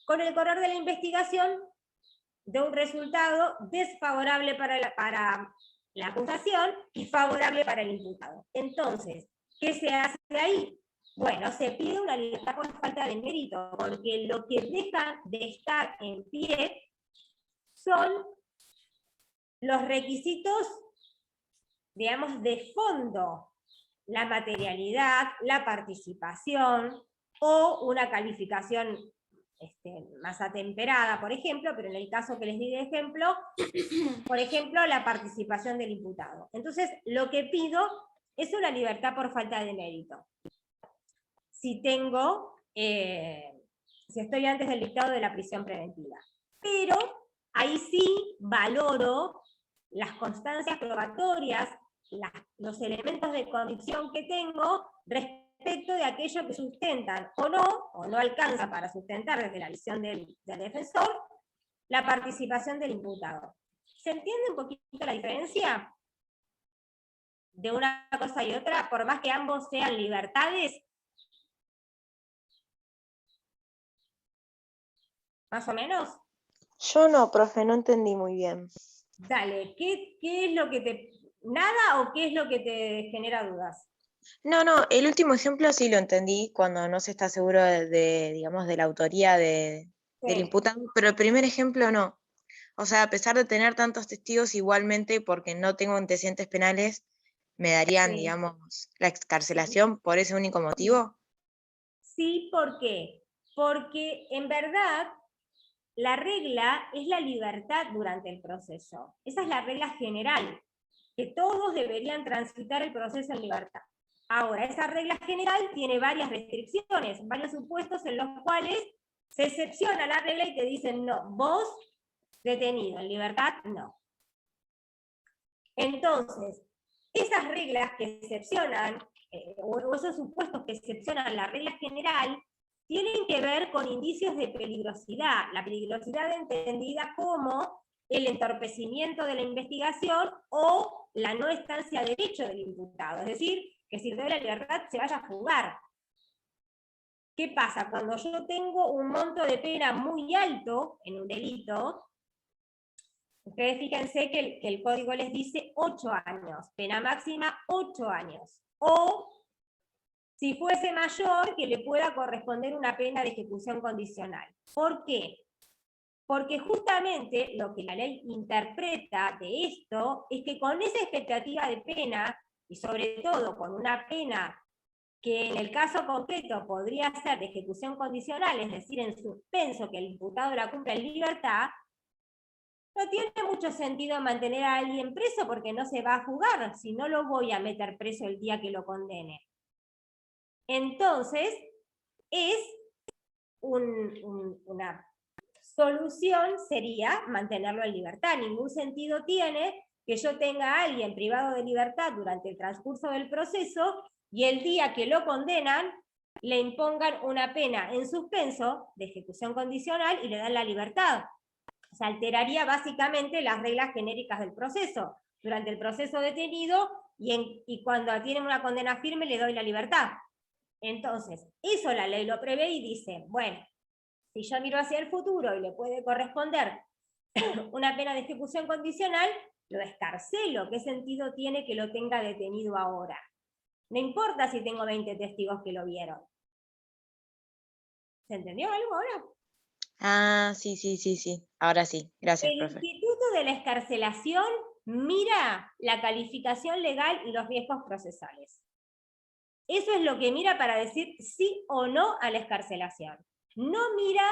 con el correr de la investigación de un resultado desfavorable para la acusación y favorable para el imputado. Entonces, ¿qué se hace ahí? Bueno, se pide una libertad por falta de mérito, porque lo que deja de estar en pie son los requisitos, digamos, de fondo, la materialidad, la participación o una calificación más atemperada, por ejemplo, pero en el caso que les di de ejemplo, por ejemplo, la participación del imputado. Entonces, lo que pido es una libertad por falta de mérito. Si estoy antes del dictado de la prisión preventiva. Pero ahí sí valoro las constancias probatorias, los elementos de convicción que tengo respecto de aquello que sustentan o no alcanza para sustentar desde la visión del defensor, la participación del imputado. ¿Se entiende un poquito la diferencia de una cosa y otra? Por más que ambos sean libertades, ¿más o menos? Yo no, profe, no entendí muy bien. Dale, ¿qué es lo que te... ¿Nada o qué es lo que te genera dudas? No, el último ejemplo sí lo entendí cuando no se está seguro digamos, de la autoría del imputado, pero el primer ejemplo no. O sea, a pesar de tener tantos testigos, igualmente, porque no tengo antecedentes penales, me darían, digamos, la excarcelación por ese único motivo. Sí, ¿por qué? Porque en verdad la regla es la libertad durante el proceso. Esa es la regla general, que todos deberían transitar el proceso en libertad. Ahora, esa regla general tiene varias restricciones, varios supuestos en los cuales se excepciona la regla y te dicen, no, vos detenido, en libertad, no. Entonces, esas reglas que excepcionan, o esos supuestos que excepcionan la regla general, tienen que ver con indicios de peligrosidad. La peligrosidad entendida como el entorpecimiento de la investigación o la no estancia de derecho del imputado. Es decir, que si le doy la libertad se vaya a jugar. ¿Qué pasa? Cuando yo tengo un monto de pena muy alto en un delito, ustedes fíjense que el código les dice 8 años, pena máxima 8 años. O si fuese mayor, que le pueda corresponder una pena de ejecución condicional. ¿Por qué? Porque justamente lo que la ley interpreta de esto es que con esa expectativa de pena, y sobre todo con una pena que en el caso concreto podría ser de ejecución condicional, es decir, en suspenso, que el imputado la cumpla en libertad, no tiene mucho sentido mantener a alguien preso porque no se va a jugar, si no lo voy a meter preso el día que lo condene. Entonces, es una solución sería mantenerlo en libertad. Ningún sentido tiene que yo tenga a alguien privado de libertad durante el transcurso del proceso y el día que lo condenan le impongan una pena en suspenso de ejecución condicional y le dan la libertad. Se alteraría básicamente las reglas genéricas del proceso. Durante el proceso detenido y cuando tienen una condena firme le doy la libertad. Entonces, eso la ley lo prevé y dice, bueno, si yo miro hacia el futuro y le puede corresponder una pena de ejecución condicional, lo escarcelo. ¿Qué sentido tiene que lo tenga detenido ahora? No importa si tengo 20 testigos que lo vieron. ¿Se entendió algo ahora? Ah, sí, sí, sí, sí. Ahora sí. Gracias, El profe. instituto de la escarcelación mira la calificación legal y los riesgos procesales. Eso es lo que mira para decir sí o no a la escarcelación. No mira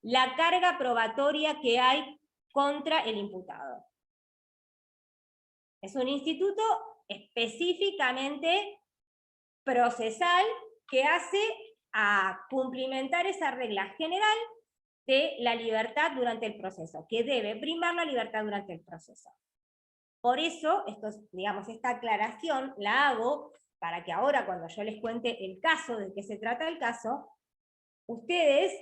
la carga probatoria que hay contra el imputado. Es un instituto específicamente procesal que hace a cumplimentar esa regla general de la libertad durante el proceso, que debe primar la libertad durante el proceso. Por eso, esta aclaración la hago para que ahora, cuando yo les cuente el caso, de qué se trata el caso, ustedes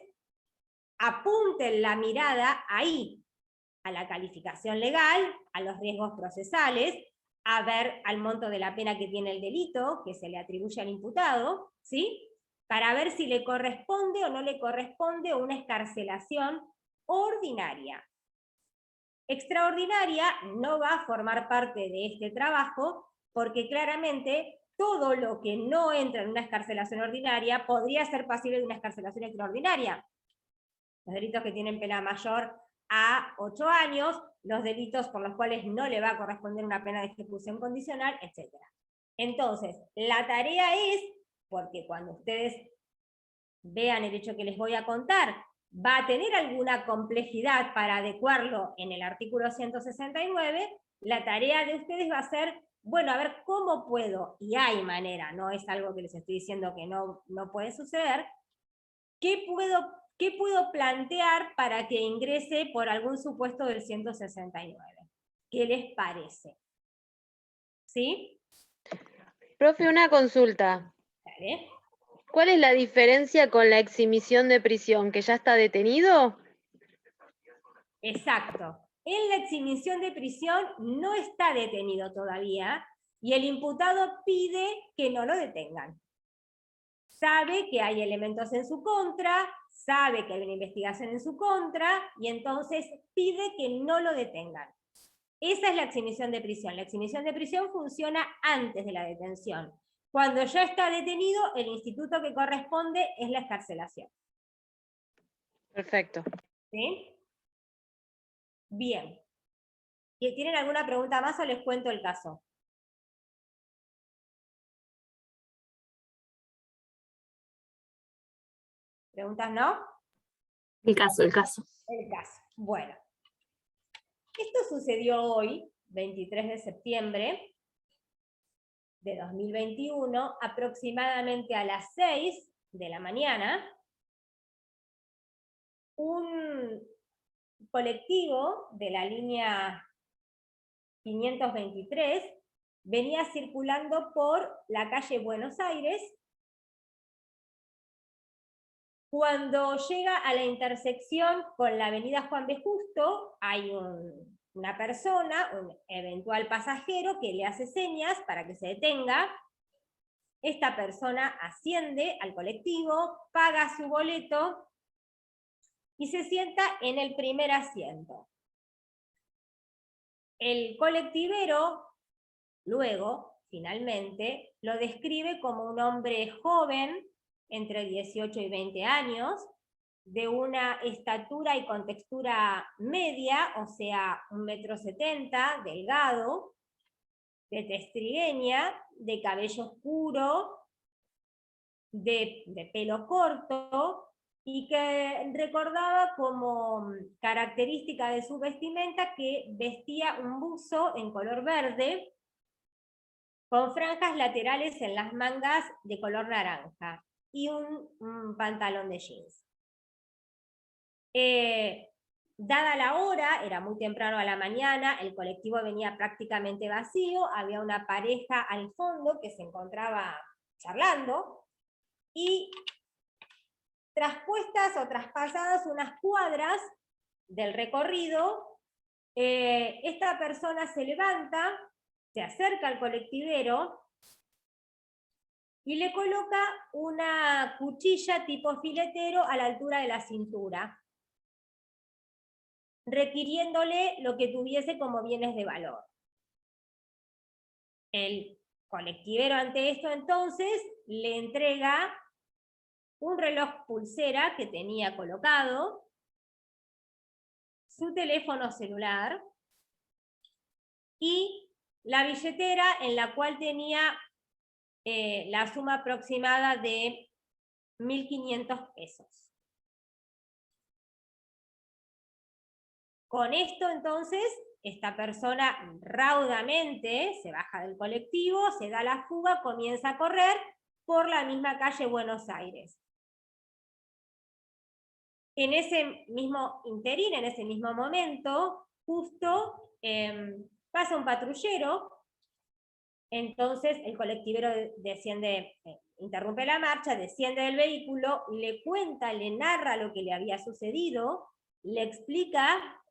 apunten la mirada ahí, a la calificación legal, a los riesgos procesales, a ver al monto de la pena que tiene el delito, que se le atribuye al imputado, ¿sí? Para ver si le corresponde o no le corresponde una escarcelación ordinaria. Extraordinaria no va a formar parte de este trabajo, porque claramente todo lo que no entra en una escarcelación ordinaria podría ser pasible de una escarcelación extraordinaria. Los delitos que tienen pena mayor a 8 años, los delitos por los cuales no le va a corresponder una pena de ejecución condicional, etc. Entonces, la tarea es, porque cuando ustedes vean el hecho que les voy a contar, va a tener alguna complejidad para adecuarlo en el artículo 169, la tarea de ustedes va a ser, bueno, a ver cómo puedo, y hay manera, no es algo que les estoy diciendo que no puede suceder, ¿qué puedo plantear para que ingrese por algún supuesto del 169? ¿Qué les parece? ¿Sí? Profe, una consulta. ¿Vale? ¿Cuál es la diferencia con la exhibición de prisión? ¿Que ya está detenido? Exacto. En la exhibición de prisión no está detenido todavía y el imputado pide que no lo detengan. Sabe que hay elementos en su contra, sabe que hay una investigación en su contra y entonces pide que no lo detengan. Esa es la exhibición de prisión. La exhibición de prisión funciona antes de la detención. Cuando ya está detenido, el instituto que corresponde es la excarcelación. Perfecto. ¿Sí? Bien. ¿Tienen alguna pregunta más o les cuento el caso? ¿Preguntas no? El caso, el caso. El caso. Bueno. Esto sucedió hoy, 23 de septiembre de 2021, aproximadamente a las 6 de la mañana. Un colectivo de la línea 523 venía circulando por la calle Buenos Aires. Cuando llega a la intersección con la avenida Juan B. Justo, hay una persona, un eventual pasajero, que le hace señas para que se detenga. Esta persona asciende al colectivo, paga su boleto y se sienta en el primer asiento. El colectivero, luego, finalmente, lo describe como un hombre joven, entre 18 y 20 años, de una estatura y contextura media, o sea, 1,70 m, delgado, de tez trigueña, de cabello oscuro, de pelo corto, y que recordaba como característica de su vestimenta que vestía un buzo en color verde, con franjas laterales en las mangas de color naranja, y un pantalón de jeans. Dada la hora, era muy temprano a la mañana, el colectivo venía prácticamente vacío, había una pareja al fondo que se encontraba charlando, y traspuestas o traspasadas unas cuadras del recorrido, esta persona se levanta, se acerca al colectivero y le coloca una cuchilla tipo filetero a la altura de la cintura. requiriéndole lo que tuviese como bienes de valor. El colectivero ante esto entonces le entrega un reloj pulsera que tenía colocado, su teléfono celular y la billetera en la cual tenía la suma aproximada de 1.500 pesos. Con esto entonces, esta persona raudamente se baja del colectivo, se da la fuga, comienza a correr por la misma calle Buenos Aires. En ese mismo interín, en ese mismo momento, justo pasa un patrullero, entonces el colectivero desciende, interrumpe la marcha, desciende del vehículo, le cuenta, le narra lo que le había sucedido, le explica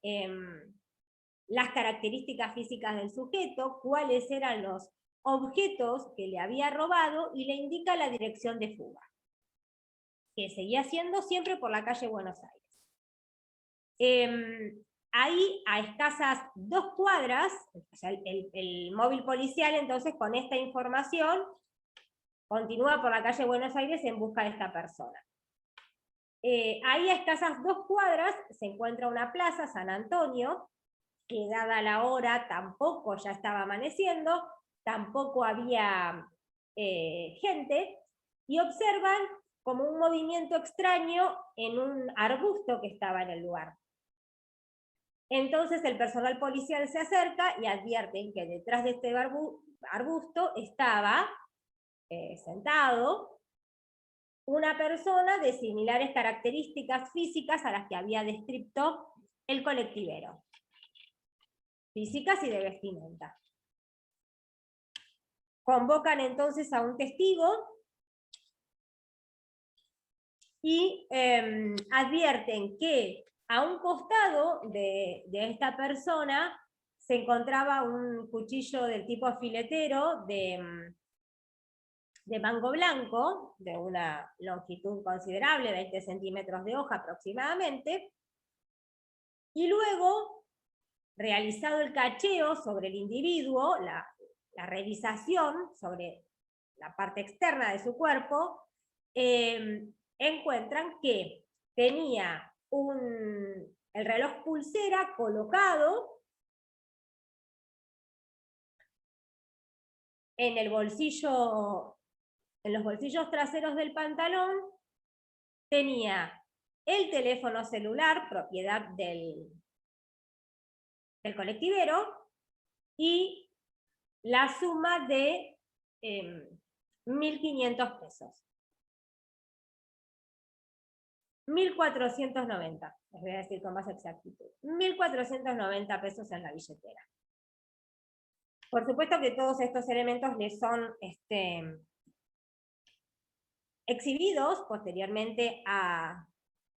las características físicas del sujeto, cuáles eran los objetos que le había robado y le indica la dirección de fuga, que seguía siendo siempre por la calle Buenos Aires. Ahí, a escasas 2 cuadras, o sea, el móvil policial entonces con esta información continúa por la calle Buenos Aires en busca de esta persona. Ahí a escasas 2 cuadras se encuentra una plaza, San Antonio, que dada la hora tampoco ya estaba amaneciendo, tampoco había gente, y observan como un movimiento extraño en un arbusto que estaba en el lugar. Entonces el personal policial se acerca y advierten que detrás de este arbusto estaba sentado una persona de similares características físicas a las que había descrito el colectivero. Físicas y de vestimenta. Convocan entonces a un testigo y advierten que a un costado de esta persona se encontraba un cuchillo del tipo filetero de mango blanco, de una longitud considerable, 20 centímetros de hoja aproximadamente, y luego, realizado el cacheo sobre el individuo, la revisación sobre la parte externa de su cuerpo, encuentran que tenía el reloj pulsera colocado en el bolsillo, en los bolsillos traseros del pantalón, tenía el teléfono celular, propiedad del colectivero, y la suma de 1.500 pesos. 1.490, les voy a decir con más exactitud. 1.490 pesos en la billetera. Por supuesto que todos estos elementos les son exhibidos posteriormente a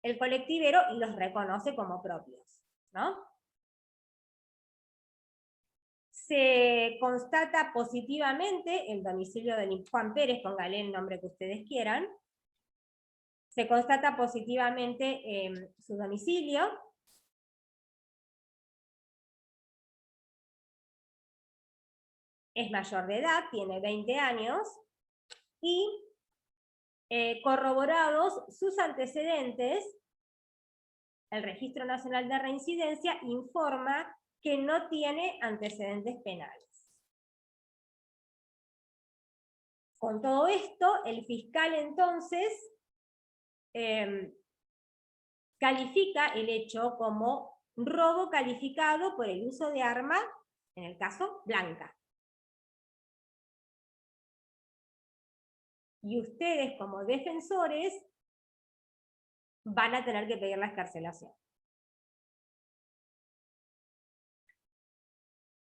el colectivero y los reconoce como propios, ¿no? Se constata positivamente el domicilio de Juan Pérez, póngale el nombre que ustedes quieran. Se constata positivamente su domicilio. Es mayor de edad, tiene 20 años, y corroborados sus antecedentes, el Registro Nacional de Reincidencia informa que no tiene antecedentes penales. Con todo esto, el fiscal entonces califica el hecho como robo calificado por el uso de arma, en el caso blanca. Y ustedes como defensores van a tener que pedir la excarcelación.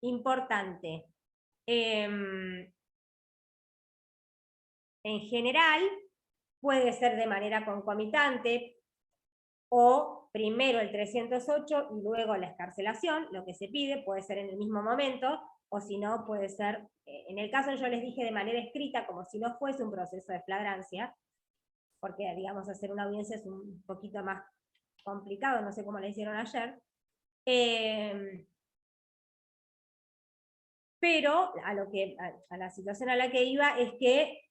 Importante. En general, puede ser de manera concomitante, o primero el 308 y luego la excarcelación, lo que se pide, puede ser en el mismo momento, o si no, puede ser, en el caso yo les dije de manera escrita, como si no fuese un proceso de flagrancia, porque, digamos, hacer una audiencia es un poquito más complicado, no sé cómo la hicieron ayer, Pero a la situación a la que iba es que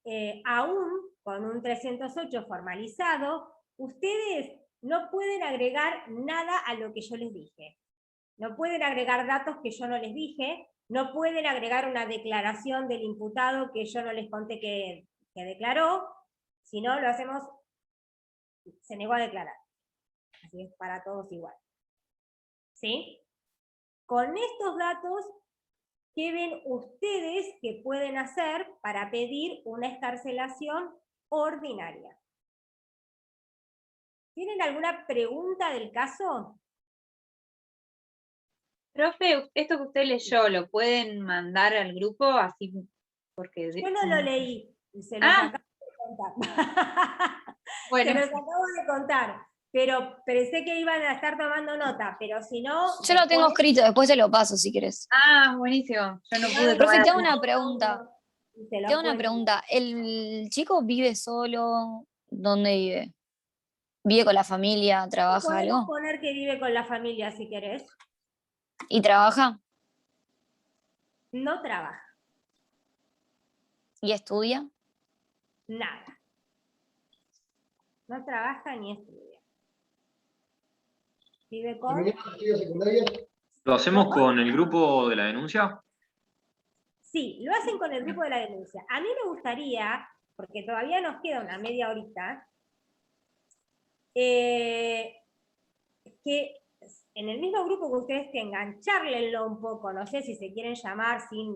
aún con un 308 formalizado, ustedes no pueden agregar nada a lo que yo les dije. No pueden agregar datos que yo no les dije, no pueden agregar una declaración del imputado que yo no les conté que declaró, si no lo hacemos, se negó a declarar. Así es para todos igual. ¿Sí? Con estos datos, ¿qué ven ustedes que pueden hacer para pedir una excarcelación ordinaria? ¿Tienen alguna pregunta del caso? Profe, esto que usted leyó, ¿lo pueden mandar al grupo así? Porque Yo no lo leí, se los Ah. acabo de contar. Bueno. Se los acabo de contar, pero pensé que iban a estar tomando nota, pero si no... Yo lo tengo escrito, después te lo paso si querés. Ah, buenísimo. Yo no pude Profe, tomar te hago apuntes. una pregunta. Se Te hago una pregunta. ¿El chico vive solo? ¿Dónde vive? ¿Vive con la familia? ¿Trabaja Podemos algo? poner que vive con la familia si querés. ¿Y trabaja? No trabaja. ¿Y estudia? Nada. No trabaja ni estudia. Vive con... ¿Lo hacemos con el grupo de la denuncia? Sí, lo hacen con el grupo de la denuncia. A mí me gustaría, porque todavía nos queda una media horita, que en el mismo grupo que ustedes tengan, charlenlo un poco, no sé si se quieren llamar sin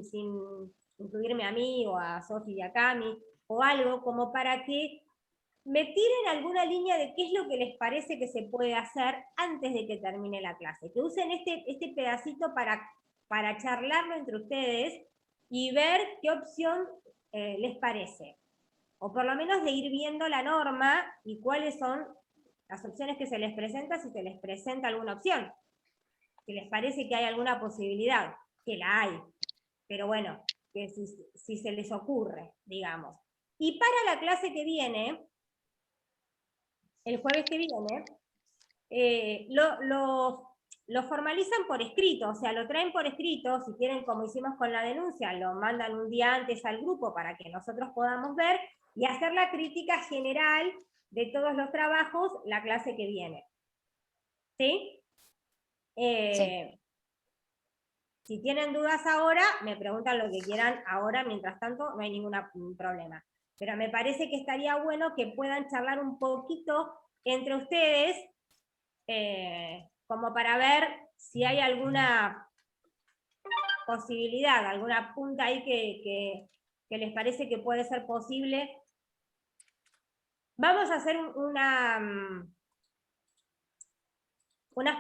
incluirme a mí o a Sofi y a Cami, o algo como para que me tiren alguna línea de qué es lo que les parece que se puede hacer antes de que termine la clase. Que usen este pedacito para charlarlo entre ustedes y ver qué opción les parece. O por lo menos de ir viendo la norma y cuáles son las opciones que se les presenta, si se les presenta alguna opción. Si les parece que hay alguna posibilidad, que la hay. Pero bueno, que si se les ocurre, digamos. Y para la clase que viene, el jueves que viene, lo formalizan por escrito, o sea, lo traen por escrito, si quieren, como hicimos con la denuncia, lo mandan un día antes al grupo para que nosotros podamos ver y hacer la crítica general de todos los trabajos la clase que viene. ¿Sí? Sí. Si tienen dudas ahora, me preguntan lo que quieran ahora, mientras tanto no hay ningún problema. Pero me parece que estaría bueno que puedan charlar un poquito entre ustedes, como para ver si hay alguna posibilidad, alguna punta ahí que les parece que puede ser posible. Vamos a hacer unas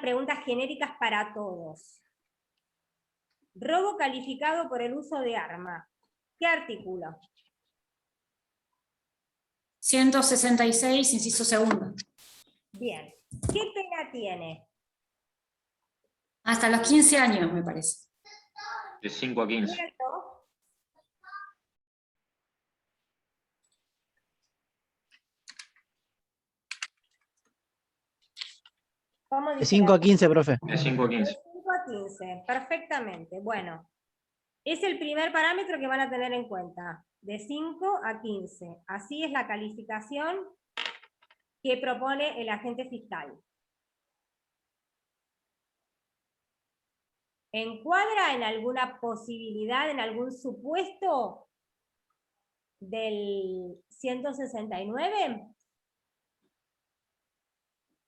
preguntas genéricas para todos. Robo calificado por el uso de arma. ¿Qué artículo? 166, inciso segundo. Bien. ¿Qué pena tiene? Hasta los 15 años, me parece. De 5 a 15. ¿Cierto? ¿Cómo De dice 5 a la- 15, profe. De 5 a 15. De 5 a 15, perfectamente. Bueno, es el primer parámetro que van a tener en cuenta. De 5 a 15. Así es la calificación que propone el agente fiscal. ¿Encuadra en alguna posibilidad, en algún supuesto del 169?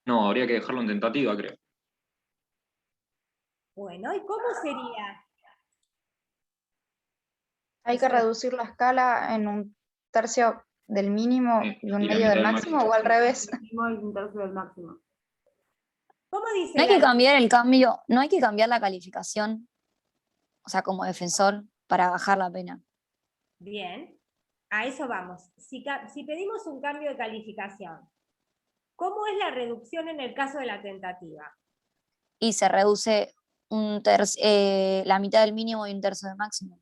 No, habría que dejarlo en tentativa, creo. Bueno, ¿y cómo sería? Hay que reducir la escala en un tercio del mínimo Sí, y un y la medio mitad del del máximo, o al revés. ¿Cómo dice No hay la que cambiar el cambio, no hay que cambiar la calificación, o sea, como defensor, para bajar la pena. Bien, a eso vamos. Si pedimos un cambio de calificación, ¿cómo es la reducción en el caso de la tentativa? Y se reduce la mitad del mínimo y un tercio del máximo.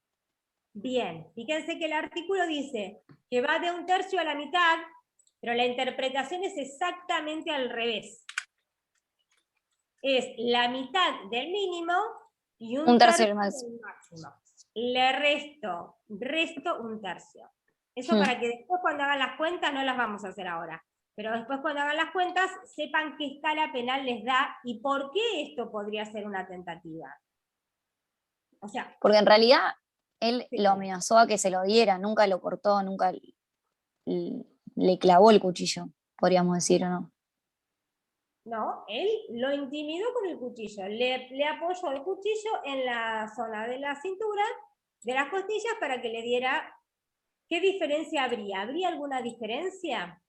Bien, fíjense que el artículo dice que va de un tercio a la mitad, pero la interpretación es exactamente al revés. es la mitad del mínimo y un Un tercio tercio del máximo. del máximo. Le resto un tercio. Eso Hmm. para que después cuando hagan las cuentas, no las vamos a hacer ahora, pero después cuando hagan las cuentas sepan qué escala penal les da y por qué esto podría ser una tentativa. O sea, Porque en realidad él Sí. lo amenazó a que se lo diera, nunca lo cortó, nunca le clavó el cuchillo, podríamos decir, ¿o no? no, él lo intimidó con el cuchillo, le apoyó el cuchillo en la zona de la cintura, de las costillas, para que le diera. ¿Qué diferencia habría? ¿Habría alguna diferencia?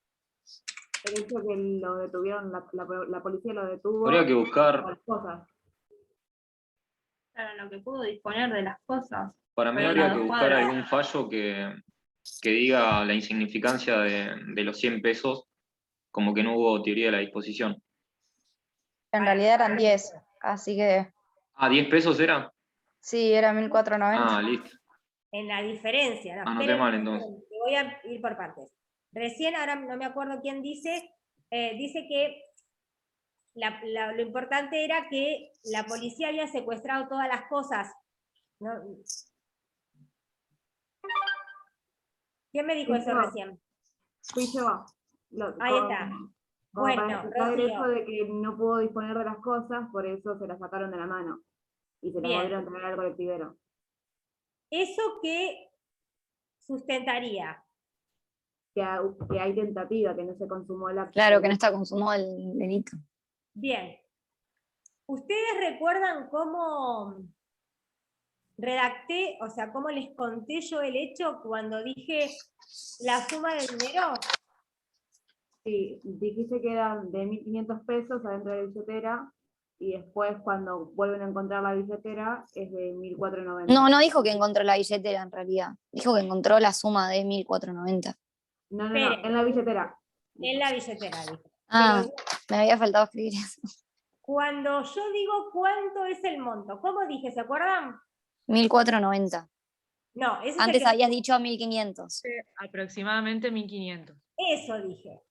El hecho que lo detuvieron, la policía lo detuvo. Habría que buscar, por las cosas. Claro, lo que pudo disponer de las cosas. para mí Pero habría las que dos buscar cuadras. algún fallo que diga la insignificancia de los 100 pesos, como que no hubo teoría de la disposición. En realidad eran 10, así que Ah, ¿10 pesos era? sí, era 1490. Ah, listo. En la diferencia. No, Anoté esperen, mal, entonces. que voy a ir por partes. Recién, ahora no me acuerdo quién dice que lo importante era que la policía había secuestrado todas las cosas. ¿No? ¿Quién me dijo eso Fui yo. recién? Fui yo. Ahí está. Como Bueno, para explicar el hecho Rocío. de que no pudo disponer de las cosas, por eso se las sacaron de la mano. Y se las Bien. volvieron a entregar al colectivero. ¿Eso qué sustentaría? Que hay tentativa, que no se consumó la... Claro, que no está consumado el delito. Bien. ¿Ustedes recuerdan cómo redacté, o sea, cómo les conté yo el hecho cuando dije la suma del dinero? Sí, dijiste que eran de 1.500 pesos adentro de la billetera, y después cuando vuelven a encontrar la billetera es de 1.490. No, no dijo que encontró la billetera en realidad. Dijo que encontró la suma de 1490. No, Esperen. en la billetera. En la billetera, dije. Ah, Pero me había faltado escribir eso. cuando yo digo cuánto es el monto, ¿cómo dije? ¿Se acuerdan? 1490. No, ese Antes es el que... habías dicho 1500. Aproximadamente 1.500. Eso dije.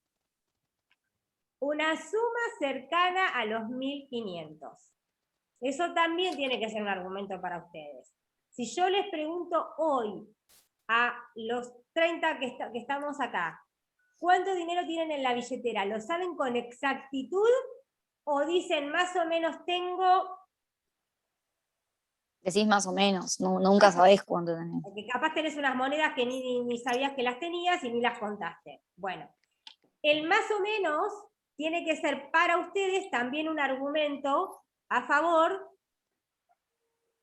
Una suma cercana a los 1.500. Eso también tiene que ser un argumento para ustedes. Si yo les pregunto hoy a los 30 que estamos acá, ¿cuánto dinero tienen en la billetera? ¿Lo saben con exactitud o dicen más o menos tengo? Decís más o menos, nunca sabés cuánto tenés. Porque capaz tenés unas monedas que ni sabías que las tenías y ni las contaste. Bueno, el más o menos tiene que ser para ustedes también un argumento a favor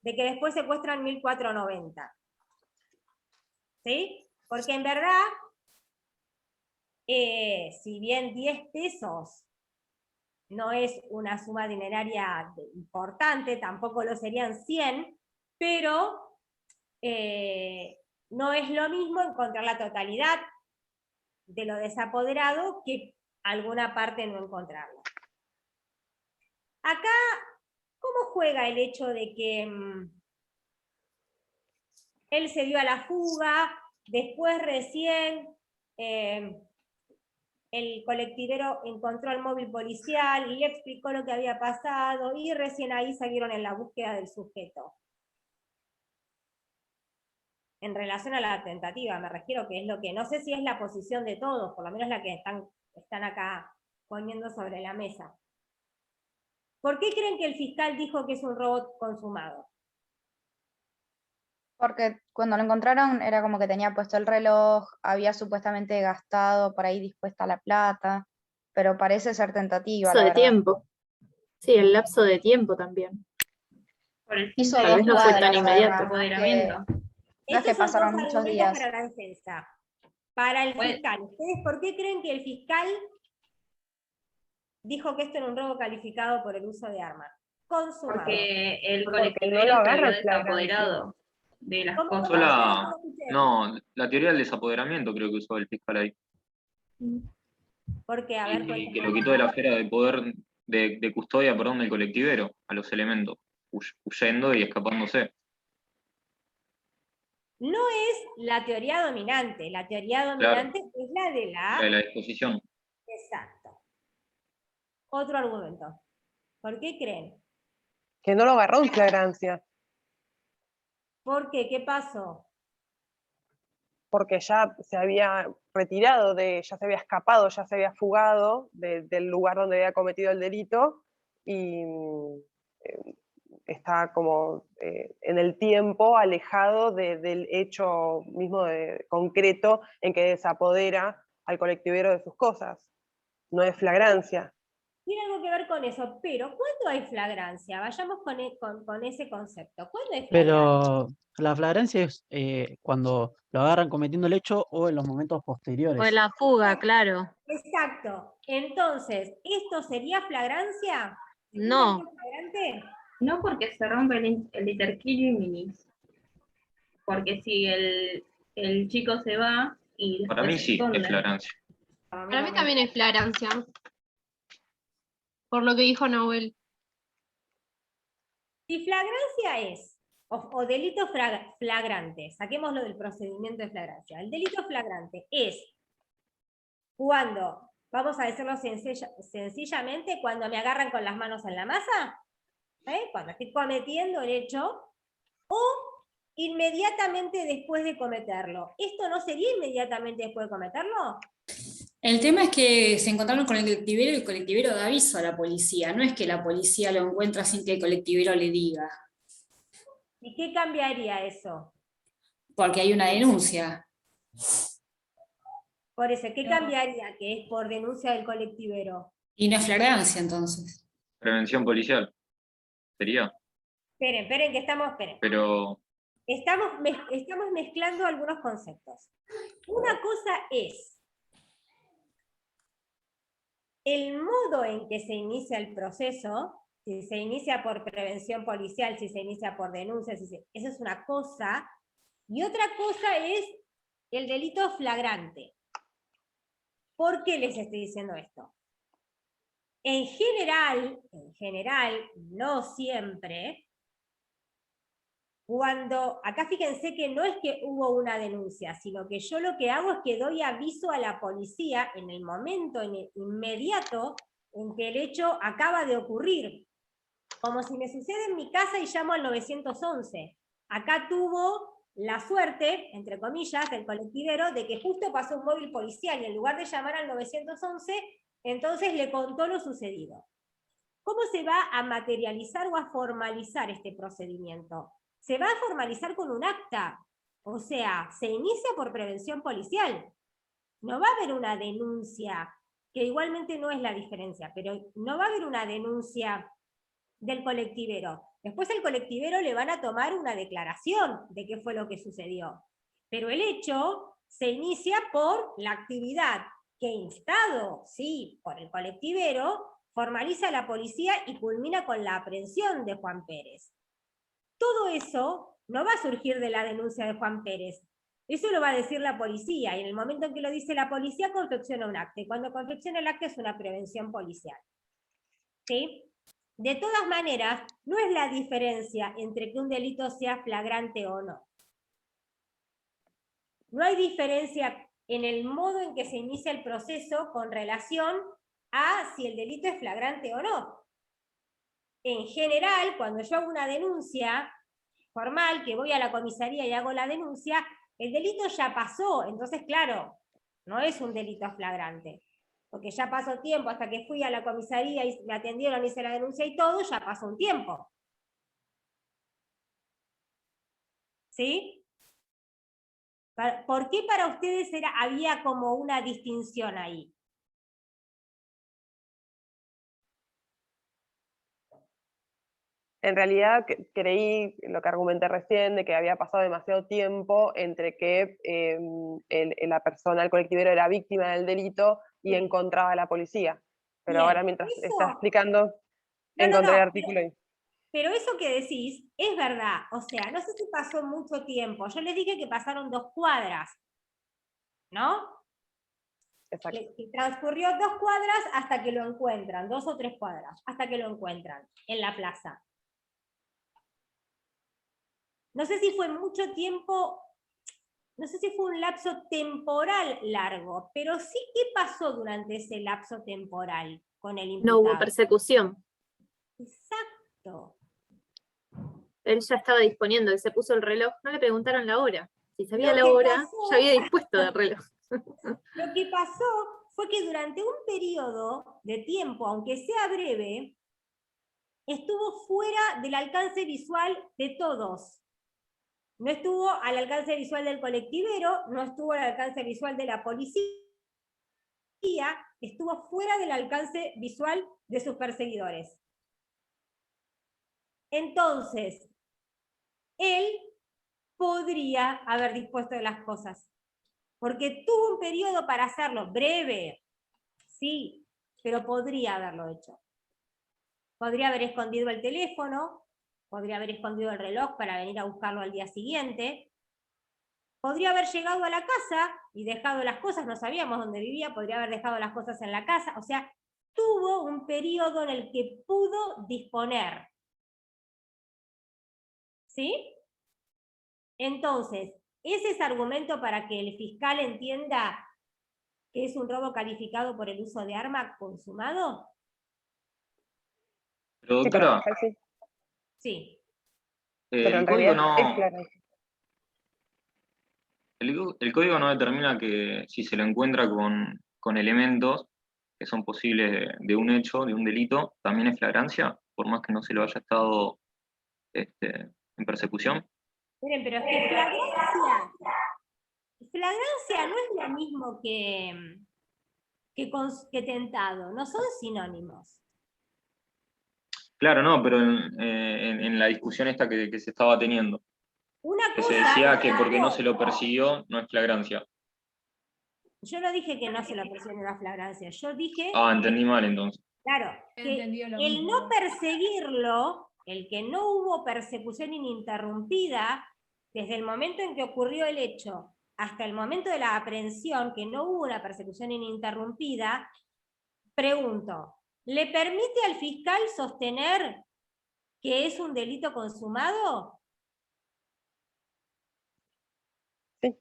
de que después secuestran 1.490. ¿Sí? Porque en verdad, si bien 10 pesos no es una suma dineraria importante, tampoco lo serían 100, pero no es lo mismo encontrar la totalidad de lo desapoderado que alguna parte no encontrarlo. Acá, ¿cómo juega el hecho de que él se dio a la fuga, después recién el colectivero encontró el móvil policial y le explicó lo que había pasado y recién ahí salieron en la búsqueda del sujeto? En relación a la tentativa, me refiero que es lo que, no sé si es la posición de todos, por lo menos la que están acá poniendo sobre la mesa. ¿Por qué creen que el fiscal dijo que es un robo consumado? Porque cuando lo encontraron era como que tenía puesto el reloj, había supuestamente gastado por ahí dispuesta la plata, pero parece ser tentativa, Lapso la de verdad. tiempo. Sí, el lapso de tiempo también. Por el Hizo simple Tal vez dos no fue hecho tan de cuadras, inmediato. nada más, apoderamiento. no es Esos que son pasaron dos muchos argumentos días. para la defensa. Para el Bueno. fiscal, ¿ustedes por qué creen que el fiscal dijo que esto era un robo calificado por el uso de armas? Consumado. Porque el Porque no colectivero lo se agarra vio el flagrante. desapoderado de las ¿Cómo cosas. Yo la, no escuché? no, la teoría del desapoderamiento creo que usó el fiscal ahí. Porque, a ver, Y que lo quitó de la esfera de poder, de custodia, perdón, del colectivero, a los elementos, huyendo y escapándose. no es la teoría dominante. La teoría dominante es la de La de la disposición. Exacto. Otro argumento. ¿Por qué creen? Que no lo agarró en flagrancia, ¿Por qué? ¿Qué pasó? porque ya se había retirado, ya se había escapado, ya se había fugado del lugar donde había cometido el delito y está como en el tiempo alejado del hecho mismo concreto en que desapodera al colectivero de sus cosas. No es flagrancia. Tiene algo que ver con eso, pero ¿cuándo hay flagrancia? Vayamos con ese concepto. ¿Cuándo hay flagrancia? Pero la flagrancia es cuando lo agarran cometiendo el hecho o en los momentos O en posteriores. la fuga, claro. Exacto. Entonces, ¿esto sería flagrancia? No. ¿Sería flagrante? No, porque se rompe el interquilio y minis. Porque si el chico se va y Para mí después se sí, es esconde. flagrancia. Para mí también es flagrancia. Por lo que dijo Nahuel. Si flagrancia es, o delito flagrante, saquémoslo del procedimiento de flagrancia. El delito flagrante es cuando, vamos a decirlo sencillamente, cuando me agarran con las manos en la masa, cuando estoy cometiendo el hecho, o inmediatamente después de cometerlo. ¿Esto no sería inmediatamente después de cometerlo? El tema es que se encontraron con el colectivero y el colectivero da aviso a la policía. No es que la policía lo encuentra sin que el colectivero le diga. ¿Y qué cambiaría eso? Porque hay una denuncia. Por eso, ¿qué cambiaría que es por denuncia del colectivero? Y no es flagrancia, entonces. Prevención policial. Sería. Esperen, que esperen. Pero Estamos mezclando algunos conceptos. Una cosa es el modo en que se inicia el proceso, si se inicia por prevención policial, si se inicia por denuncia, eso es una cosa, y otra cosa es el delito flagrante. ¿Por qué les estoy diciendo esto? En general, no siempre, cuando, acá fíjense que no es que hubo una denuncia, sino que yo lo que hago es que doy aviso a la policía en el momento inmediato en que el hecho acaba de ocurrir. Como si me sucede en mi casa y llamo al 911. Acá tuvo la suerte, entre comillas, el colectivero, de que justo pasó un móvil policial y en lugar de llamar al 911, entonces le contó lo sucedido. ¿Cómo se va a materializar o a formalizar este procedimiento? Se va a formalizar con un acta, o sea, se inicia por prevención policial. No va a haber una denuncia, que igualmente no es la diferencia, pero no va a haber una denuncia del colectivero. Después al colectivero le van a tomar una declaración de qué fue lo que sucedió. Pero el hecho se inicia por la actividad que, instado, sí, por el colectivero, formaliza la policía y culmina con la aprehensión de Juan Pérez. Todo eso no va a surgir de la denuncia de Juan Pérez. Eso lo va a decir la policía, y en el momento en que lo dice la policía, confecciona un acta. Y cuando confecciona el acta es una prevención policial. ¿Sí? De todas maneras, no es la diferencia entre que un delito sea flagrante o no. No hay diferencia en el modo en que se inicia el proceso con relación a si el delito es flagrante o no. En general, cuando yo hago una denuncia formal, que voy a la comisaría y hago la denuncia, el delito ya pasó, entonces claro, no es un delito flagrante, porque ya pasó tiempo, hasta que fui a la comisaría y me atendieron, hice la denuncia y todo, ya pasó un tiempo. ¿Sí? ¿Por qué para ustedes había como una distinción ahí? En realidad creí lo que argumenté recién, de que había pasado demasiado tiempo entre que la persona, el colectivero, era víctima del delito y encontraba a la policía. Pero Bien, ahora mientras eso... está explicando, encontré el artículo ahí. Pero eso que decís es verdad. O sea, no sé si pasó mucho tiempo. Yo les dije que pasaron 2 cuadras, ¿no? Exacto. Que transcurrió 2 cuadras hasta que lo encuentran, 2 o 3 cuadras, hasta que lo encuentran en la plaza. No sé si fue mucho tiempo, no sé si fue un lapso temporal largo, pero sí, ¿qué pasó durante ese lapso temporal con el imputado? No hubo persecución. Exacto. Él ya estaba disponiendo, él se puso el reloj, no le preguntaron la hora. Si sabía Lo la que hora, pasó- ya había dispuesto del reloj. Lo que pasó fue que durante un periodo de tiempo, aunque sea breve, estuvo fuera del alcance visual de todos. No estuvo al alcance visual del colectivero, no estuvo al alcance visual de la policía, estuvo fuera del alcance visual de sus perseguidores. Entonces, él podría haber dispuesto de las cosas, porque tuvo un periodo para hacerlo, breve, sí, pero podría haberlo hecho. Podría haber escondido el teléfono, podría haber escondido el reloj para venir a buscarlo al día siguiente, podría haber llegado a la casa y dejado las cosas, no sabíamos dónde vivía, podría haber dejado las cosas en la casa, o sea, tuvo un periodo en el que pudo disponer. ¿Sí? Entonces, ¿ese es argumento para que el fiscal entienda que es un robo calificado por el uso de arma consumado? Pero Sí, para doctora, el fiscal sí. Sí. Pero el en código realidad es no, flagrancia. el código no determina que si se lo encuentra con elementos que son posibles de un hecho, de un delito, también es flagrancia, por más que no se lo haya estado en persecución. Miren, pero es que flagrancia no es lo mismo que tentado, no son sinónimos. Claro, no, pero en la discusión esta que se estaba teniendo, Una que se cosa decía es que porque no se lo tampoco. persiguió no es flagrancia. Yo no dije que no se lo presione la flagrancia, yo dije, Ah, entendí mal entonces. claro, He que entendido lo el mismo. no perseguirlo, el que no hubo persecución ininterrumpida, desde el momento en que ocurrió el hecho hasta el momento de la aprehensión, que no hubo una persecución ininterrumpida, pregunto, ¿le permite al fiscal sostener que es un delito consumado? Sí.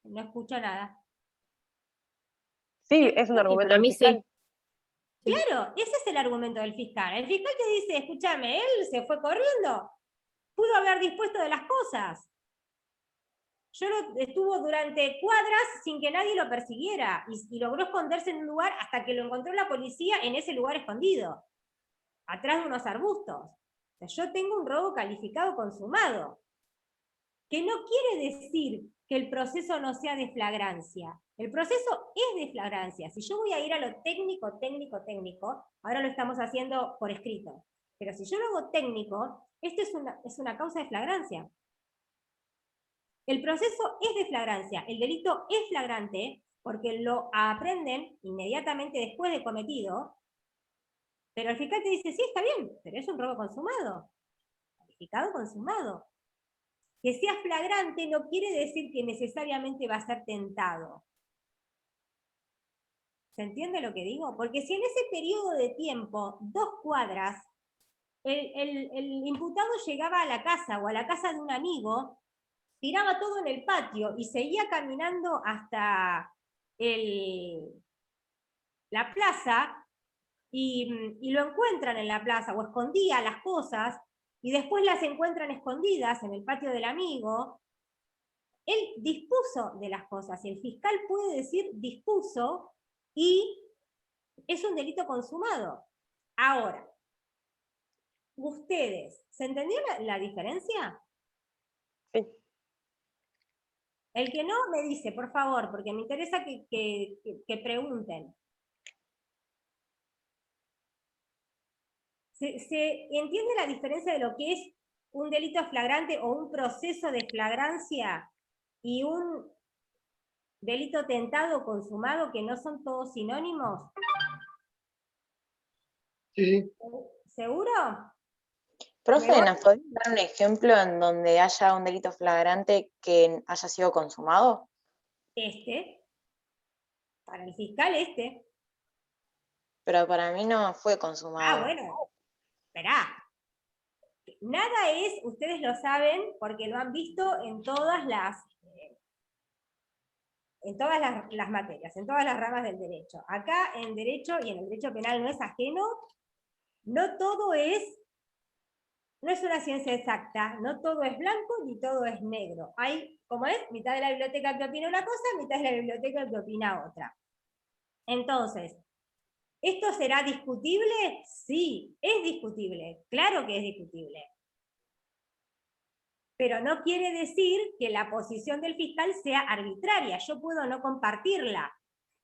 No escucho nada. Sí, es un argumento para del mí fiscal. sí. Claro, ese es el argumento del fiscal. El fiscal te dice, escúchame, él se fue corriendo, pudo haber dispuesto de las cosas. Estuvo durante cuadras sin que nadie lo persiguiera y logró esconderse en un lugar hasta que lo encontró la policía en ese lugar escondido, atrás de unos arbustos. O sea, yo tengo un robo calificado consumado, que no quiere decir que el proceso no sea de flagrancia. El proceso es de flagrancia. Si yo voy a ir a lo técnico, ahora lo estamos haciendo por escrito, pero si yo lo hago técnico, esto es una causa de flagrancia. El proceso es de flagrancia, el delito es flagrante porque lo aprenden inmediatamente después de cometido, pero el fiscal te dice, sí, está bien, pero es un robo consumado, calificado consumado. Que sea flagrante no quiere decir que necesariamente va a ser tentado. ¿Se entiende lo que digo? Porque si en ese periodo de tiempo, 2 cuadras, el imputado llegaba a la casa o a la casa de un amigo, tiraba todo en el patio y seguía caminando hasta la plaza y lo encuentran en la plaza o escondía las cosas y después las encuentran escondidas en el patio del amigo, él dispuso de las cosas y el fiscal puede decir dispuso y es un delito consumado. Ahora, ustedes, ¿se entendió la diferencia? Sí. El que no me dice, por favor, porque me interesa que pregunten. ¿Se entiende la diferencia de lo que es un delito flagrante o un proceso de flagrancia y un delito tentado o consumado, que no son todos sinónimos? Sí. ¿Seguro? Profe, ¿nos podés dar un ejemplo en donde haya un delito flagrante que haya sido consumado? Para el fiscal Pero para mí no fue Ah, consumado. bueno, esperá. Nada es, ustedes lo saben, porque lo han visto en todas las en todas las materias, en todas las ramas del derecho. Acá en derecho y en el derecho penal no es ajeno, no todo no es una ciencia exacta, no todo es blanco ni todo es negro. Hay, como es, mitad de la biblioteca que opina una cosa, mitad de la biblioteca que opina otra. Entonces, ¿esto será discutible? Sí, es discutible, claro que es discutible. Pero no quiere decir que la posición del fiscal sea arbitraria. Yo puedo no compartirla.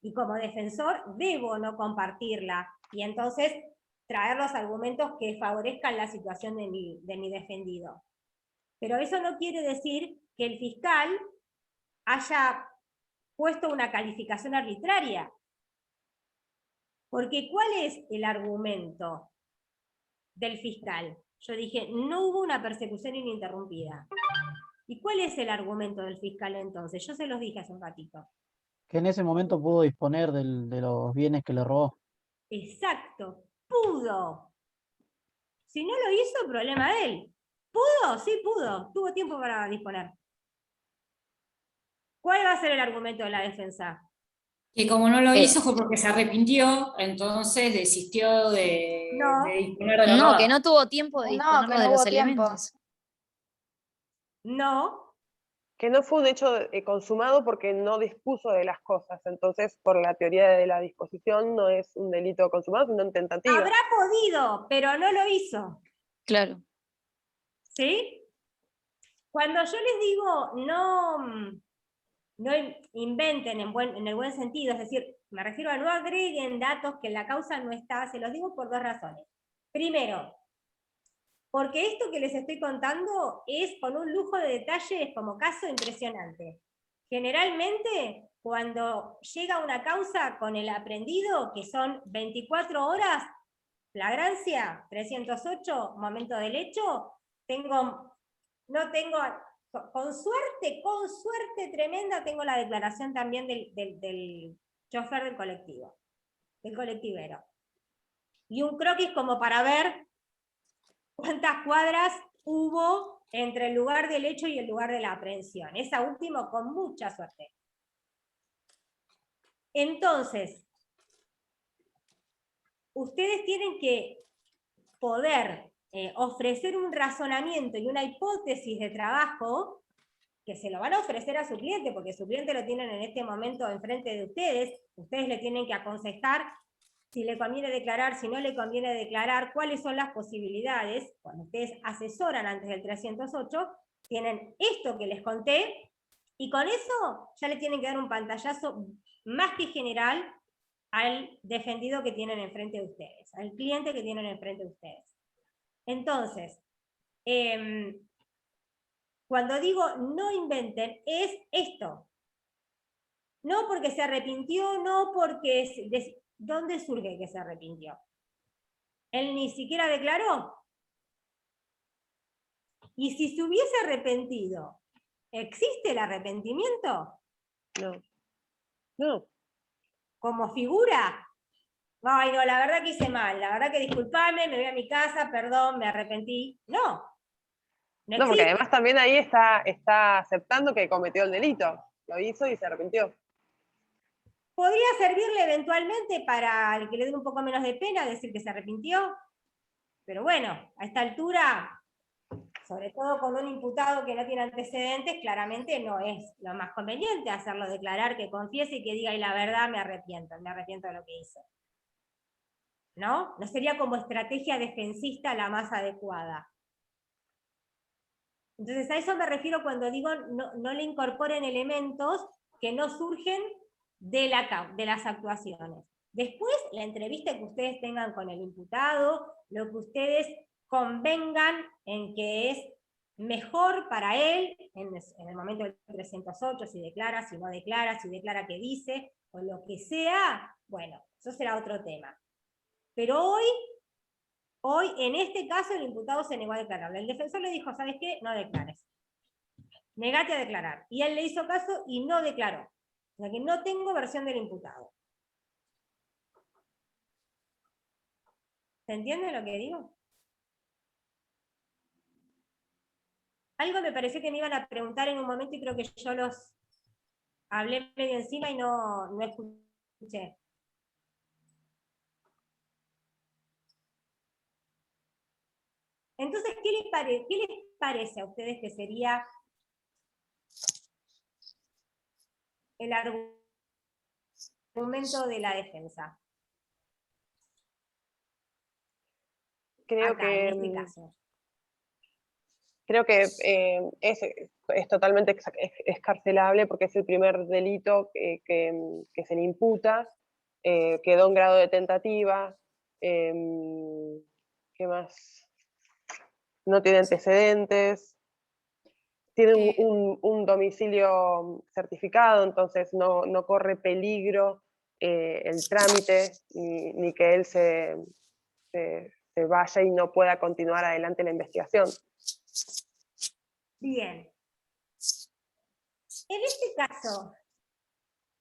Y como defensor debo no compartirla. Y entonces traer los argumentos que favorezcan la situación de mi defendido. Pero eso no quiere decir que el fiscal haya puesto una calificación arbitraria. Porque ¿cuál es el argumento del fiscal? Yo dije, no hubo una persecución ininterrumpida. ¿Y cuál es el argumento del fiscal entonces? Yo se los dije hace un ratito. Que en ese momento pudo disponer de los bienes que le robó. Exacto, pudo. Si no lo hizo, problema de él. ¿Pudo? Sí, pudo. Tuvo tiempo para disponer. ¿Cuál va a ser el argumento de la defensa? Que como no lo hizo fue porque se arrepintió, entonces desistió de disponer de la No, que robada. no tuvo tiempo de disponerlo de los elementos. No. Que no fue un hecho consumado porque no dispuso de las cosas. Entonces, por la teoría de la disposición, no es un delito consumado, sino en tentativa. Habrá podido, pero no lo hizo. Claro. ¿Sí? Cuando yo les digo no inventen en el buen sentido, es decir, me refiero a no agreguen datos que en la causa no está, se los digo por dos razones. Primero, porque esto que les estoy contando es con un lujo de detalles como caso impresionante. Generalmente, cuando llega una causa con el aprendido, que son 24 horas, flagrancia, 308, momento del hecho, no tengo, con suerte tremenda, tengo la declaración también del chofer del colectivo, del colectivero. Y un croquis como para ver cuántas cuadras hubo entre el lugar del hecho y el lugar de la aprehensión. Esa última con mucha suerte. Entonces, ustedes tienen que poder ofrecer un razonamiento y una hipótesis de trabajo que se lo van a ofrecer a su cliente, porque su cliente lo tienen en este momento enfrente de ustedes le tienen que aconsejar si le conviene declarar, si no le conviene declarar, cuáles son las posibilidades. Cuando ustedes asesoran antes del 308, tienen esto que les conté, y con eso ya le tienen que dar un pantallazo más que general al defendido que tienen enfrente de ustedes, al cliente que tienen enfrente de ustedes. Entonces, cuando digo no inventen, es esto. No porque se arrepintió, no porque... ¿Dónde surge que se arrepintió? Él ni siquiera declaró. Y si se hubiese arrepentido, ¿existe el arrepentimiento? No. No. ¿Como figura? Ay, no, la verdad que hice mal, la verdad que disculpame, me voy a mi casa, perdón, me arrepentí. No. No, porque además también ahí está aceptando que cometió el delito. Lo hizo y se arrepintió. Podría servirle eventualmente para el que le dé un poco menos de pena decir que se arrepintió, pero bueno, a esta altura, sobre todo con un imputado que no tiene antecedentes, claramente no es lo más conveniente hacerlo declarar, que confiese y que diga, y la verdad me arrepiento de lo que hice. ¿No? No sería como estrategia defensista la más adecuada. Entonces a eso me refiero cuando digo no le incorporen elementos que no surgen de las actuaciones. Después, la entrevista que ustedes tengan con el imputado, lo que ustedes convengan en que es mejor para él, en el momento del 308, si declara, si no declara, si declara que dice, o lo que sea, bueno, eso será otro tema. Pero hoy, en este caso, el imputado se negó a declarar. El defensor le dijo, ¿sabes qué? No declares. Negate a declarar. Y él le hizo caso y no declaró. O sea que no tengo versión del imputado. ¿Se entiende lo que digo? Algo me pareció que me iban a preguntar en un momento y creo que yo los Hablé medio encima y no escuché. Entonces, ¿qué les parece a ustedes que sería el argumento de la defensa? Creo Acá, en este caso. Creo que es totalmente excarcelable porque es el primer delito que se le imputa, quedó en grado de tentativa, ¿qué más? No tiene antecedentes, tiene un domicilio certificado, entonces no corre peligro el trámite, ni que él se vaya y no pueda continuar adelante la investigación. Bien. En este caso,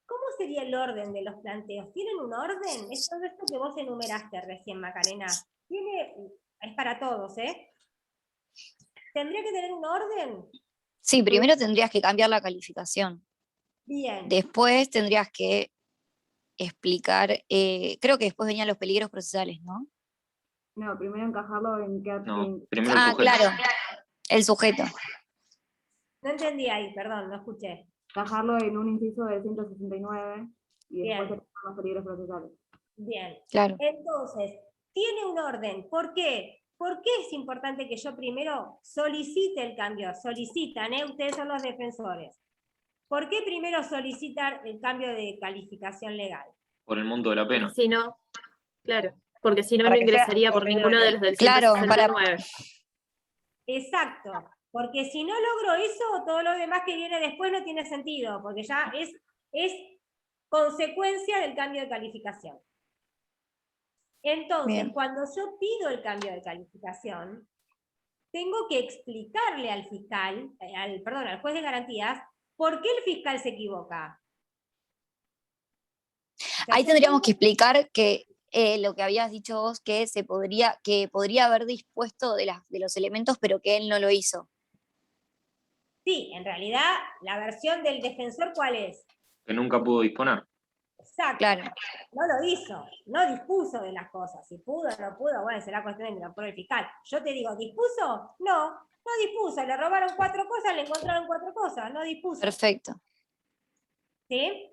¿cómo sería el orden de los planteos? ¿Tienen un orden? Es todo esto que vos enumeraste recién, Macarena. Es para todos, ¿eh? ¿Tendría que tener un orden? Sí, primero tendrías que cambiar la calificación. Bien. Después tendrías que explicar, creo que después venían los peligros procesales, ¿no? No, primero encajarlo en qué... No, primero el sujeto. Claro, el sujeto. No entendí ahí, perdón, no escuché. Encajarlo en un inciso de 169 y Bien. después los peligros procesales. Bien. Claro. Entonces, tiene un orden. ¿Por qué? ¿Por qué es importante que yo primero solicite el cambio? Solicitan, ¿eh? Ustedes son los defensores. ¿Por qué primero solicitar el cambio de calificación legal? Por el monto de la pena. Si no, claro, porque si no, Para no que sea ingresaría por menor ninguno que- de los del Claro, 169. Exacto. Porque si no logro eso, todo lo demás que viene después no tiene sentido, porque ya es consecuencia del cambio de calificación. Entonces, Bien. cuando yo pido el cambio de calificación, tengo que explicarle al fiscal, al juez de garantías, por qué el fiscal se equivoca. Ahí tendríamos que explicar que lo que habías dicho vos, que podría haber dispuesto de los elementos, pero que él no lo hizo. Sí, en realidad, la versión del defensor, ¿cuál es? Que nunca pudo disponer. Exacto. Claro. No lo hizo, no dispuso de las cosas. Si pudo o no pudo, bueno, será cuestión de por el fiscal. Yo te digo, ¿dispuso? No dispuso. Le robaron 4 cosas, le encontraron 4 cosas, no dispuso. Perfecto. ¿Sí?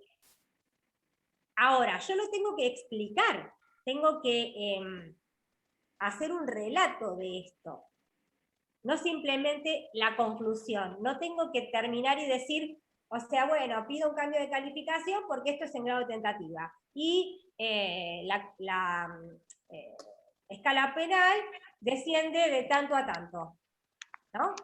Ahora, yo lo tengo que explicar. Tengo que hacer un relato de esto. No simplemente la conclusión. No tengo que terminar y decir, o sea, bueno, pido un cambio de calificación porque esto es en grado de tentativa. Y la escala penal desciende de tanto a tanto. ¿No?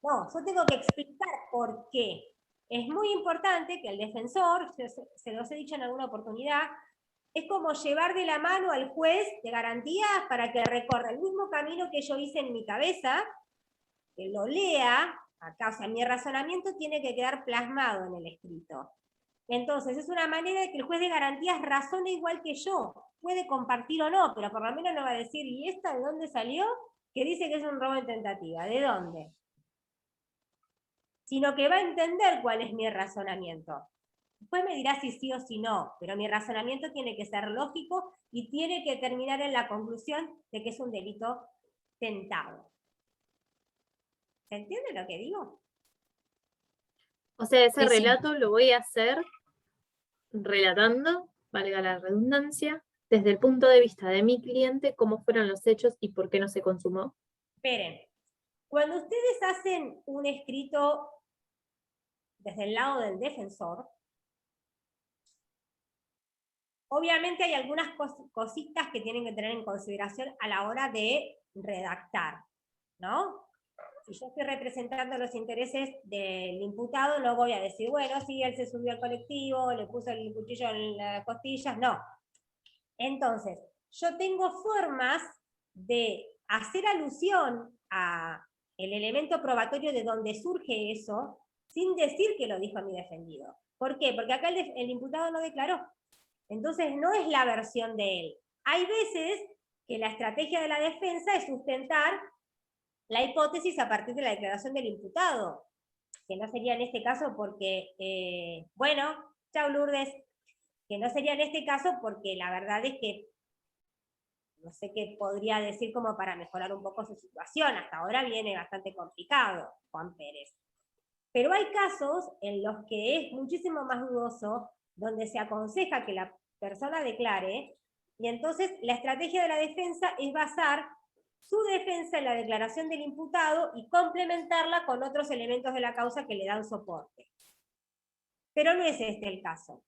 No, yo tengo que explicar por qué. Es muy importante que el defensor, se los he dicho en alguna oportunidad, es como llevar de la mano al juez de garantías para que recorra el mismo camino que yo hice en mi cabeza, que lo lea, acá, o sea, mi razonamiento tiene que quedar plasmado en el escrito. Entonces, es una manera de que el juez de garantías razone igual que yo. Puede compartir o no, pero por lo menos no va a decir, ¿y esta de dónde salió? Que dice que es un robo en tentativa. ¿De dónde? Sino que va a entender cuál es mi razonamiento. Después me dirá si sí o si no, pero mi razonamiento tiene que ser lógico y tiene que terminar en la conclusión de que es un delito tentado. ¿Se entiende lo que digo? O sea, ese Sí, sí. relato lo voy a hacer relatando, valga la redundancia, desde el punto de vista de mi cliente, cómo fueron los hechos y por qué no se consumó. Esperen, cuando ustedes hacen un escrito desde el lado del defensor, obviamente hay algunas cositas que tienen que tener en consideración a la hora de redactar, ¿no? Si yo estoy representando los intereses del imputado, no voy a decir, bueno, sí, él se subió al colectivo, le puso el cuchillo en las costillas, no. Entonces, yo tengo formas de hacer alusión a el elemento probatorio de donde surge eso, sin decir que lo dijo mi defendido. ¿Por qué? Porque acá el imputado no declaró. Entonces, no es la versión de él. Hay veces que la estrategia de la defensa es sustentar la hipótesis a partir de la declaración del imputado. que no sería en este caso porque, bueno, chau Lourdes, que no sería en este caso porque la verdad es que no sé qué podría decir como para mejorar un poco su situación. Hasta ahora viene bastante complicado, Juan Pérez. Pero hay casos en los que es muchísimo más dudoso, donde se aconseja que la persona declare, y entonces la estrategia de la defensa es basar su defensa en la declaración del imputado y complementarla con otros elementos de la causa que le dan soporte. Pero no es este el caso.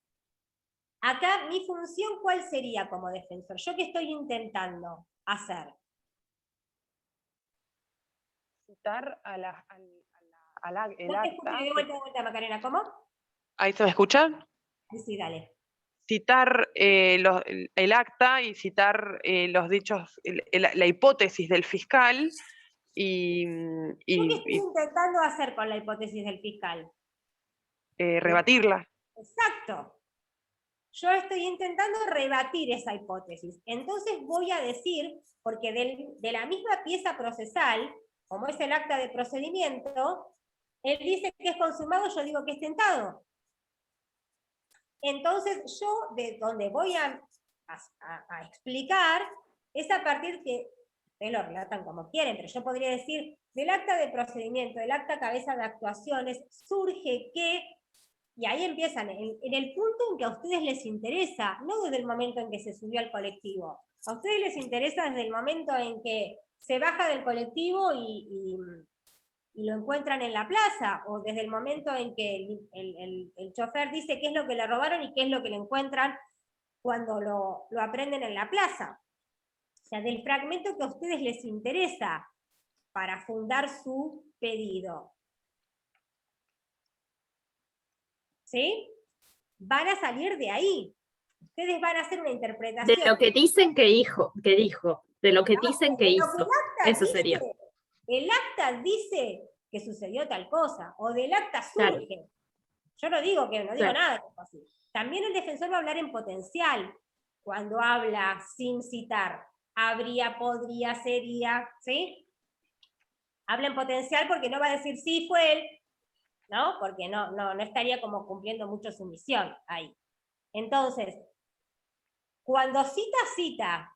Acá mi función, ¿cuál sería como defensor? ¿Yo qué estoy intentando hacer? Citar el No te escucho, acta. de vuelta, Macarena, ¿cómo? ¿Ahí se me escucha? Sí, dale. Citar el acta y citar los dichos, la hipótesis del fiscal y ¿Yo qué estoy intentando hacer con la hipótesis del fiscal? rebatirla. Exacto. Yo estoy intentando rebatir esa hipótesis. Entonces voy a decir, porque de la misma pieza procesal, como es el acta de procedimiento, él dice que es consumado, yo digo que es tentado. Entonces yo de donde voy a explicar es a partir que, ustedes lo relatan como quieren, pero yo podría decir, del acta de procedimiento, del acta cabeza de actuaciones, surge que, y ahí empiezan, en el punto en que a ustedes les interesa, no desde el momento en que se subió al colectivo, a ustedes les interesa desde el momento en que se baja del colectivo y lo encuentran en la plaza, o desde el momento en que el chofer dice qué es lo que le robaron y qué es lo que le encuentran cuando lo aprenden en la plaza. O sea, del fragmento que a ustedes les interesa para fundar su pedido. ¿Sí? Van a salir de ahí. Ustedes van a hacer una interpretación. De lo que dicen que dijo, de lo que dicen que hizo. Eso sería. El acta dice que sucedió tal cosa, o del acta surge. Claro. Yo no digo nada de así. También el defensor va a hablar en potencial, cuando habla sin citar. Habría, podría, sería, ¿sí? Habla en potencial porque no va a decir sí fue él, ¿no? Porque no estaría como cumpliendo mucho su misión ahí. Entonces, cuando cita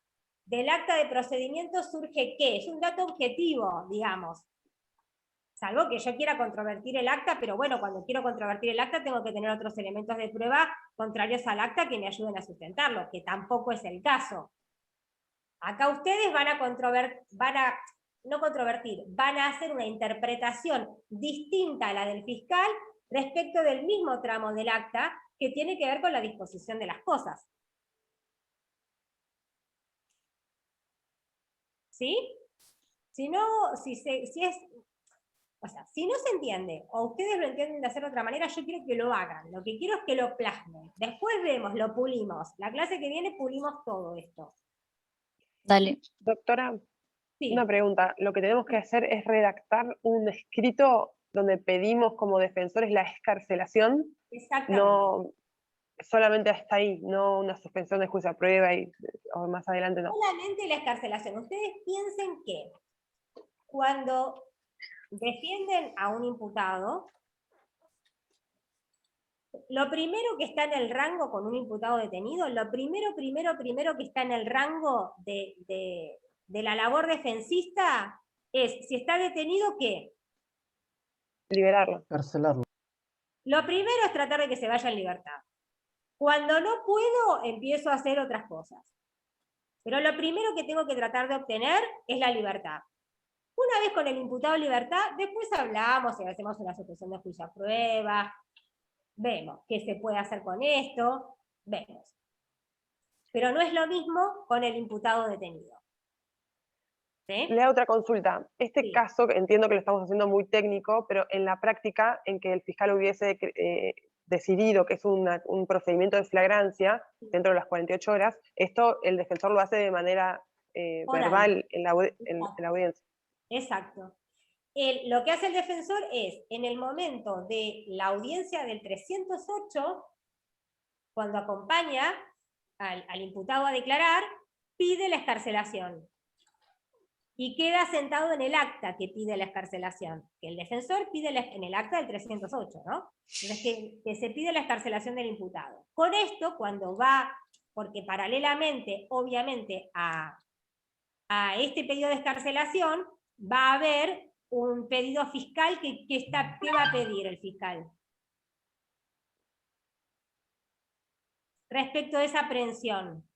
del acta de procedimiento surge ¿qué? Es un dato objetivo, digamos. Salvo que yo quiera controvertir el acta, pero bueno, cuando quiero controvertir el acta tengo que tener otros elementos de prueba contrarios al acta que me ayuden a sustentarlo, que tampoco es el caso. Acá ustedes van a hacer una interpretación distinta a la del fiscal respecto del mismo tramo del acta que tiene que ver con la disposición de las cosas. ¿Sí? Si no se entiende, o ustedes lo entienden de hacer de otra manera, yo quiero que lo hagan. Lo que quiero es que lo plasmen. Después vemos, lo pulimos. La clase que viene pulimos todo esto. Dale. Doctora, una pregunta. Lo que tenemos que hacer es redactar un escrito donde pedimos como defensores la excarcelación. Exactamente. No solamente hasta ahí, no una suspensión de juicio a prueba o más adelante no. Solamente la excarcelación. Ustedes piensen que cuando defienden a un imputado, lo primero que está en el rango con un imputado detenido, lo primero que está en el rango de la labor defensista es, si está detenido, ¿qué? Liberarlo. Carcelarlo. Lo primero es tratar de que se vaya en libertad. Cuando no puedo, empiezo a hacer otras cosas. Pero lo primero que tengo que tratar de obtener es la libertad. Una vez con el imputado en libertad, después hablamos y hacemos una suspensión de juicio a prueba, vemos qué se puede hacer con esto, vemos. Pero no es lo mismo con el imputado detenido. ¿Sí? Le hago otra consulta. Este caso, entiendo que lo estamos haciendo muy técnico, pero en la práctica, en que el fiscal hubiese decidido que es un procedimiento de flagrancia dentro de las 48 horas, esto el defensor lo hace de manera verbal en la audiencia. Exacto. Lo que hace el defensor es, en el momento de la audiencia del 308, cuando acompaña al imputado a declarar, pide la excarcelación. Y queda sentado en el acta que pide la excarcelación, que el defensor pide en el acta del 308, ¿no? Entonces, que se pide la excarcelación del imputado. Con esto, cuando va, porque paralelamente, obviamente, a este pedido de excarcelación, va a haber un pedido fiscal ¿qué va a pedir el fiscal? Respecto de esa aprehensión.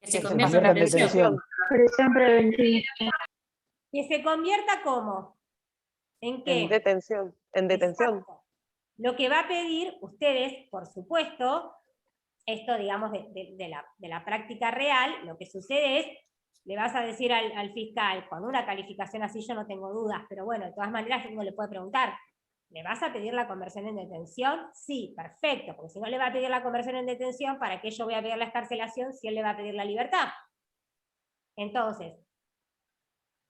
Que se Se convierta en convierta en detención. detención. Prisión preventiva. ¿Que se convierta cómo? ¿En qué? En detención. En detención. Exacto. Lo que va a pedir ustedes, por supuesto, esto digamos de la práctica real, lo que sucede es, le vas a decir al fiscal, con una calificación así yo no tengo dudas, pero bueno, de todas maneras uno le puede preguntar, ¿le vas a pedir la conversión en detención? Sí, perfecto, porque si no le va a pedir la conversión en detención, ¿para qué yo voy a pedir la excarcelación si él le va a pedir la libertad? Entonces,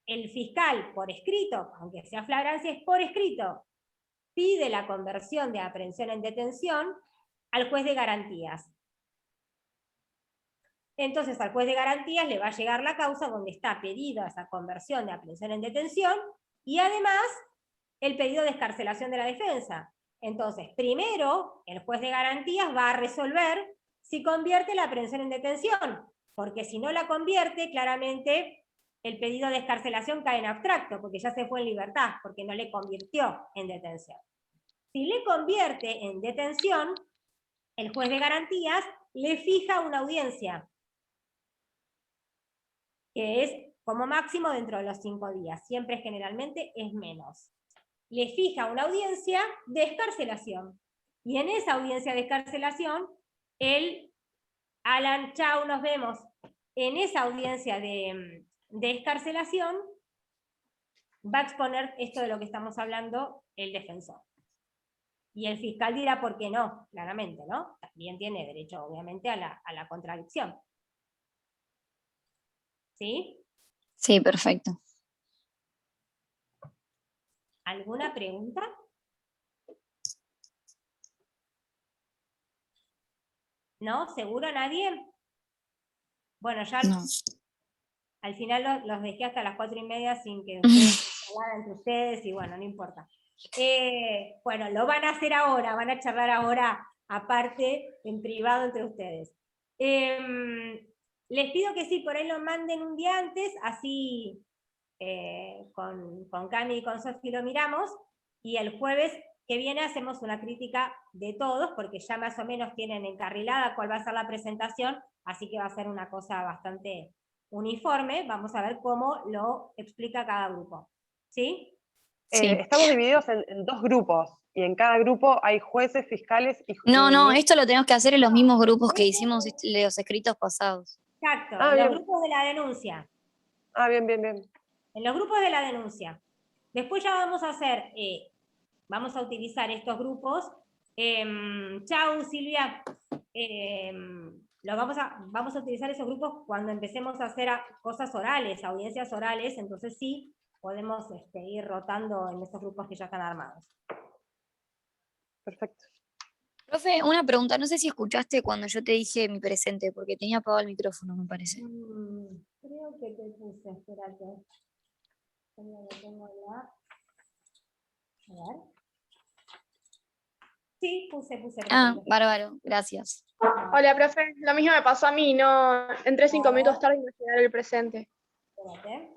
el fiscal por escrito, aunque sea flagrancia, es por escrito, pide la conversión de aprehensión en detención al juez de garantías. Entonces al juez de garantías le va a llegar la causa donde está pedida esa conversión de aprehensión en detención y además el pedido de excarcelación de la defensa. Entonces, primero, el juez de garantías va a resolver si convierte la aprehensión en detención, porque si no la convierte, claramente el pedido de excarcelación cae en abstracto, porque ya se fue en libertad, porque no le convirtió en detención. Si le convierte en detención, el juez de garantías le fija una audiencia, que es como máximo dentro de los 5 días, siempre generalmente es menos. Le fija una audiencia de excarcelación, y en esa audiencia de excarcelación, Alan, chau, nos vemos, en esa audiencia de excarcelación, va a exponer esto de lo que estamos hablando el defensor. Y el fiscal dirá por qué no, claramente, ¿no? También tiene derecho, obviamente, a la contradicción. ¿Sí? Sí, perfecto. ¿Alguna pregunta? ¿No? ¿Seguro nadie? Bueno, ya No. al final los dejé hasta las 4:30 sin que ustedes hablaran entre ustedes y bueno, no importa. Bueno, lo van a hacer ahora, van a charlar ahora aparte, en privado entre ustedes. Les pido que sí, por ahí lo manden un día antes, así con Cami y con Sofi lo miramos, y el jueves que viene hacemos una crítica de todos, porque ya más o menos tienen encarrilada cuál va a ser la presentación, así que va a ser una cosa bastante uniforme, vamos a ver cómo lo explica cada grupo. ¿Sí? Sí. Estamos divididos en 2 grupos, y en cada grupo hay jueces, fiscales y... No, esto lo tenemos que hacer en los mismos grupos que hicimos los escritos pasados. Exacto, Ah, en los bien. grupos de la denuncia. Ah, bien. En los grupos de la denuncia. Después ya vamos a hacer, vamos a utilizar estos grupos. Chau, Silvia. Vamos a utilizar esos grupos cuando empecemos a hacer cosas orales, audiencias orales, entonces sí, podemos ir rotando en estos grupos que ya están armados. Perfecto. Profe, una pregunta, no sé si escuchaste cuando yo te dije mi presente, porque tenía apagado el micrófono, me parece. Creo que te puse, espérate. Lo tengo ya. A ver. Sí, puse. Ah, bárbaro, gracias. Hola, profe. Lo mismo me pasó a mí, no entré 5 minutos tarde y no llegué el presente. Espérate.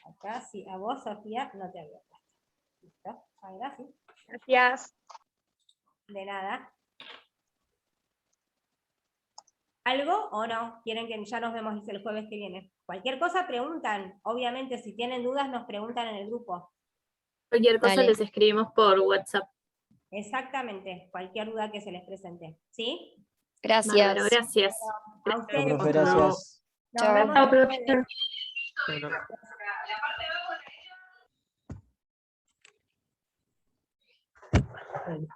Acá sí, a vos, Sofía, no te había puesto. ¿Listo? Ahora sí. Gracias. De nada. ¿Algo o no? ¿Quieren que ya nos vemos el jueves que viene? Cualquier cosa preguntan. Obviamente, si tienen dudas, nos preguntan en el grupo. Cualquier cosa Dale. les escribimos por WhatsApp. Exactamente, cualquier duda que se les presente. ¿Sí? Gracias. Bárbaro, gracias. A ustedes. Profe, gracias. Nos Chao. vemos Chao, el profe. jueves.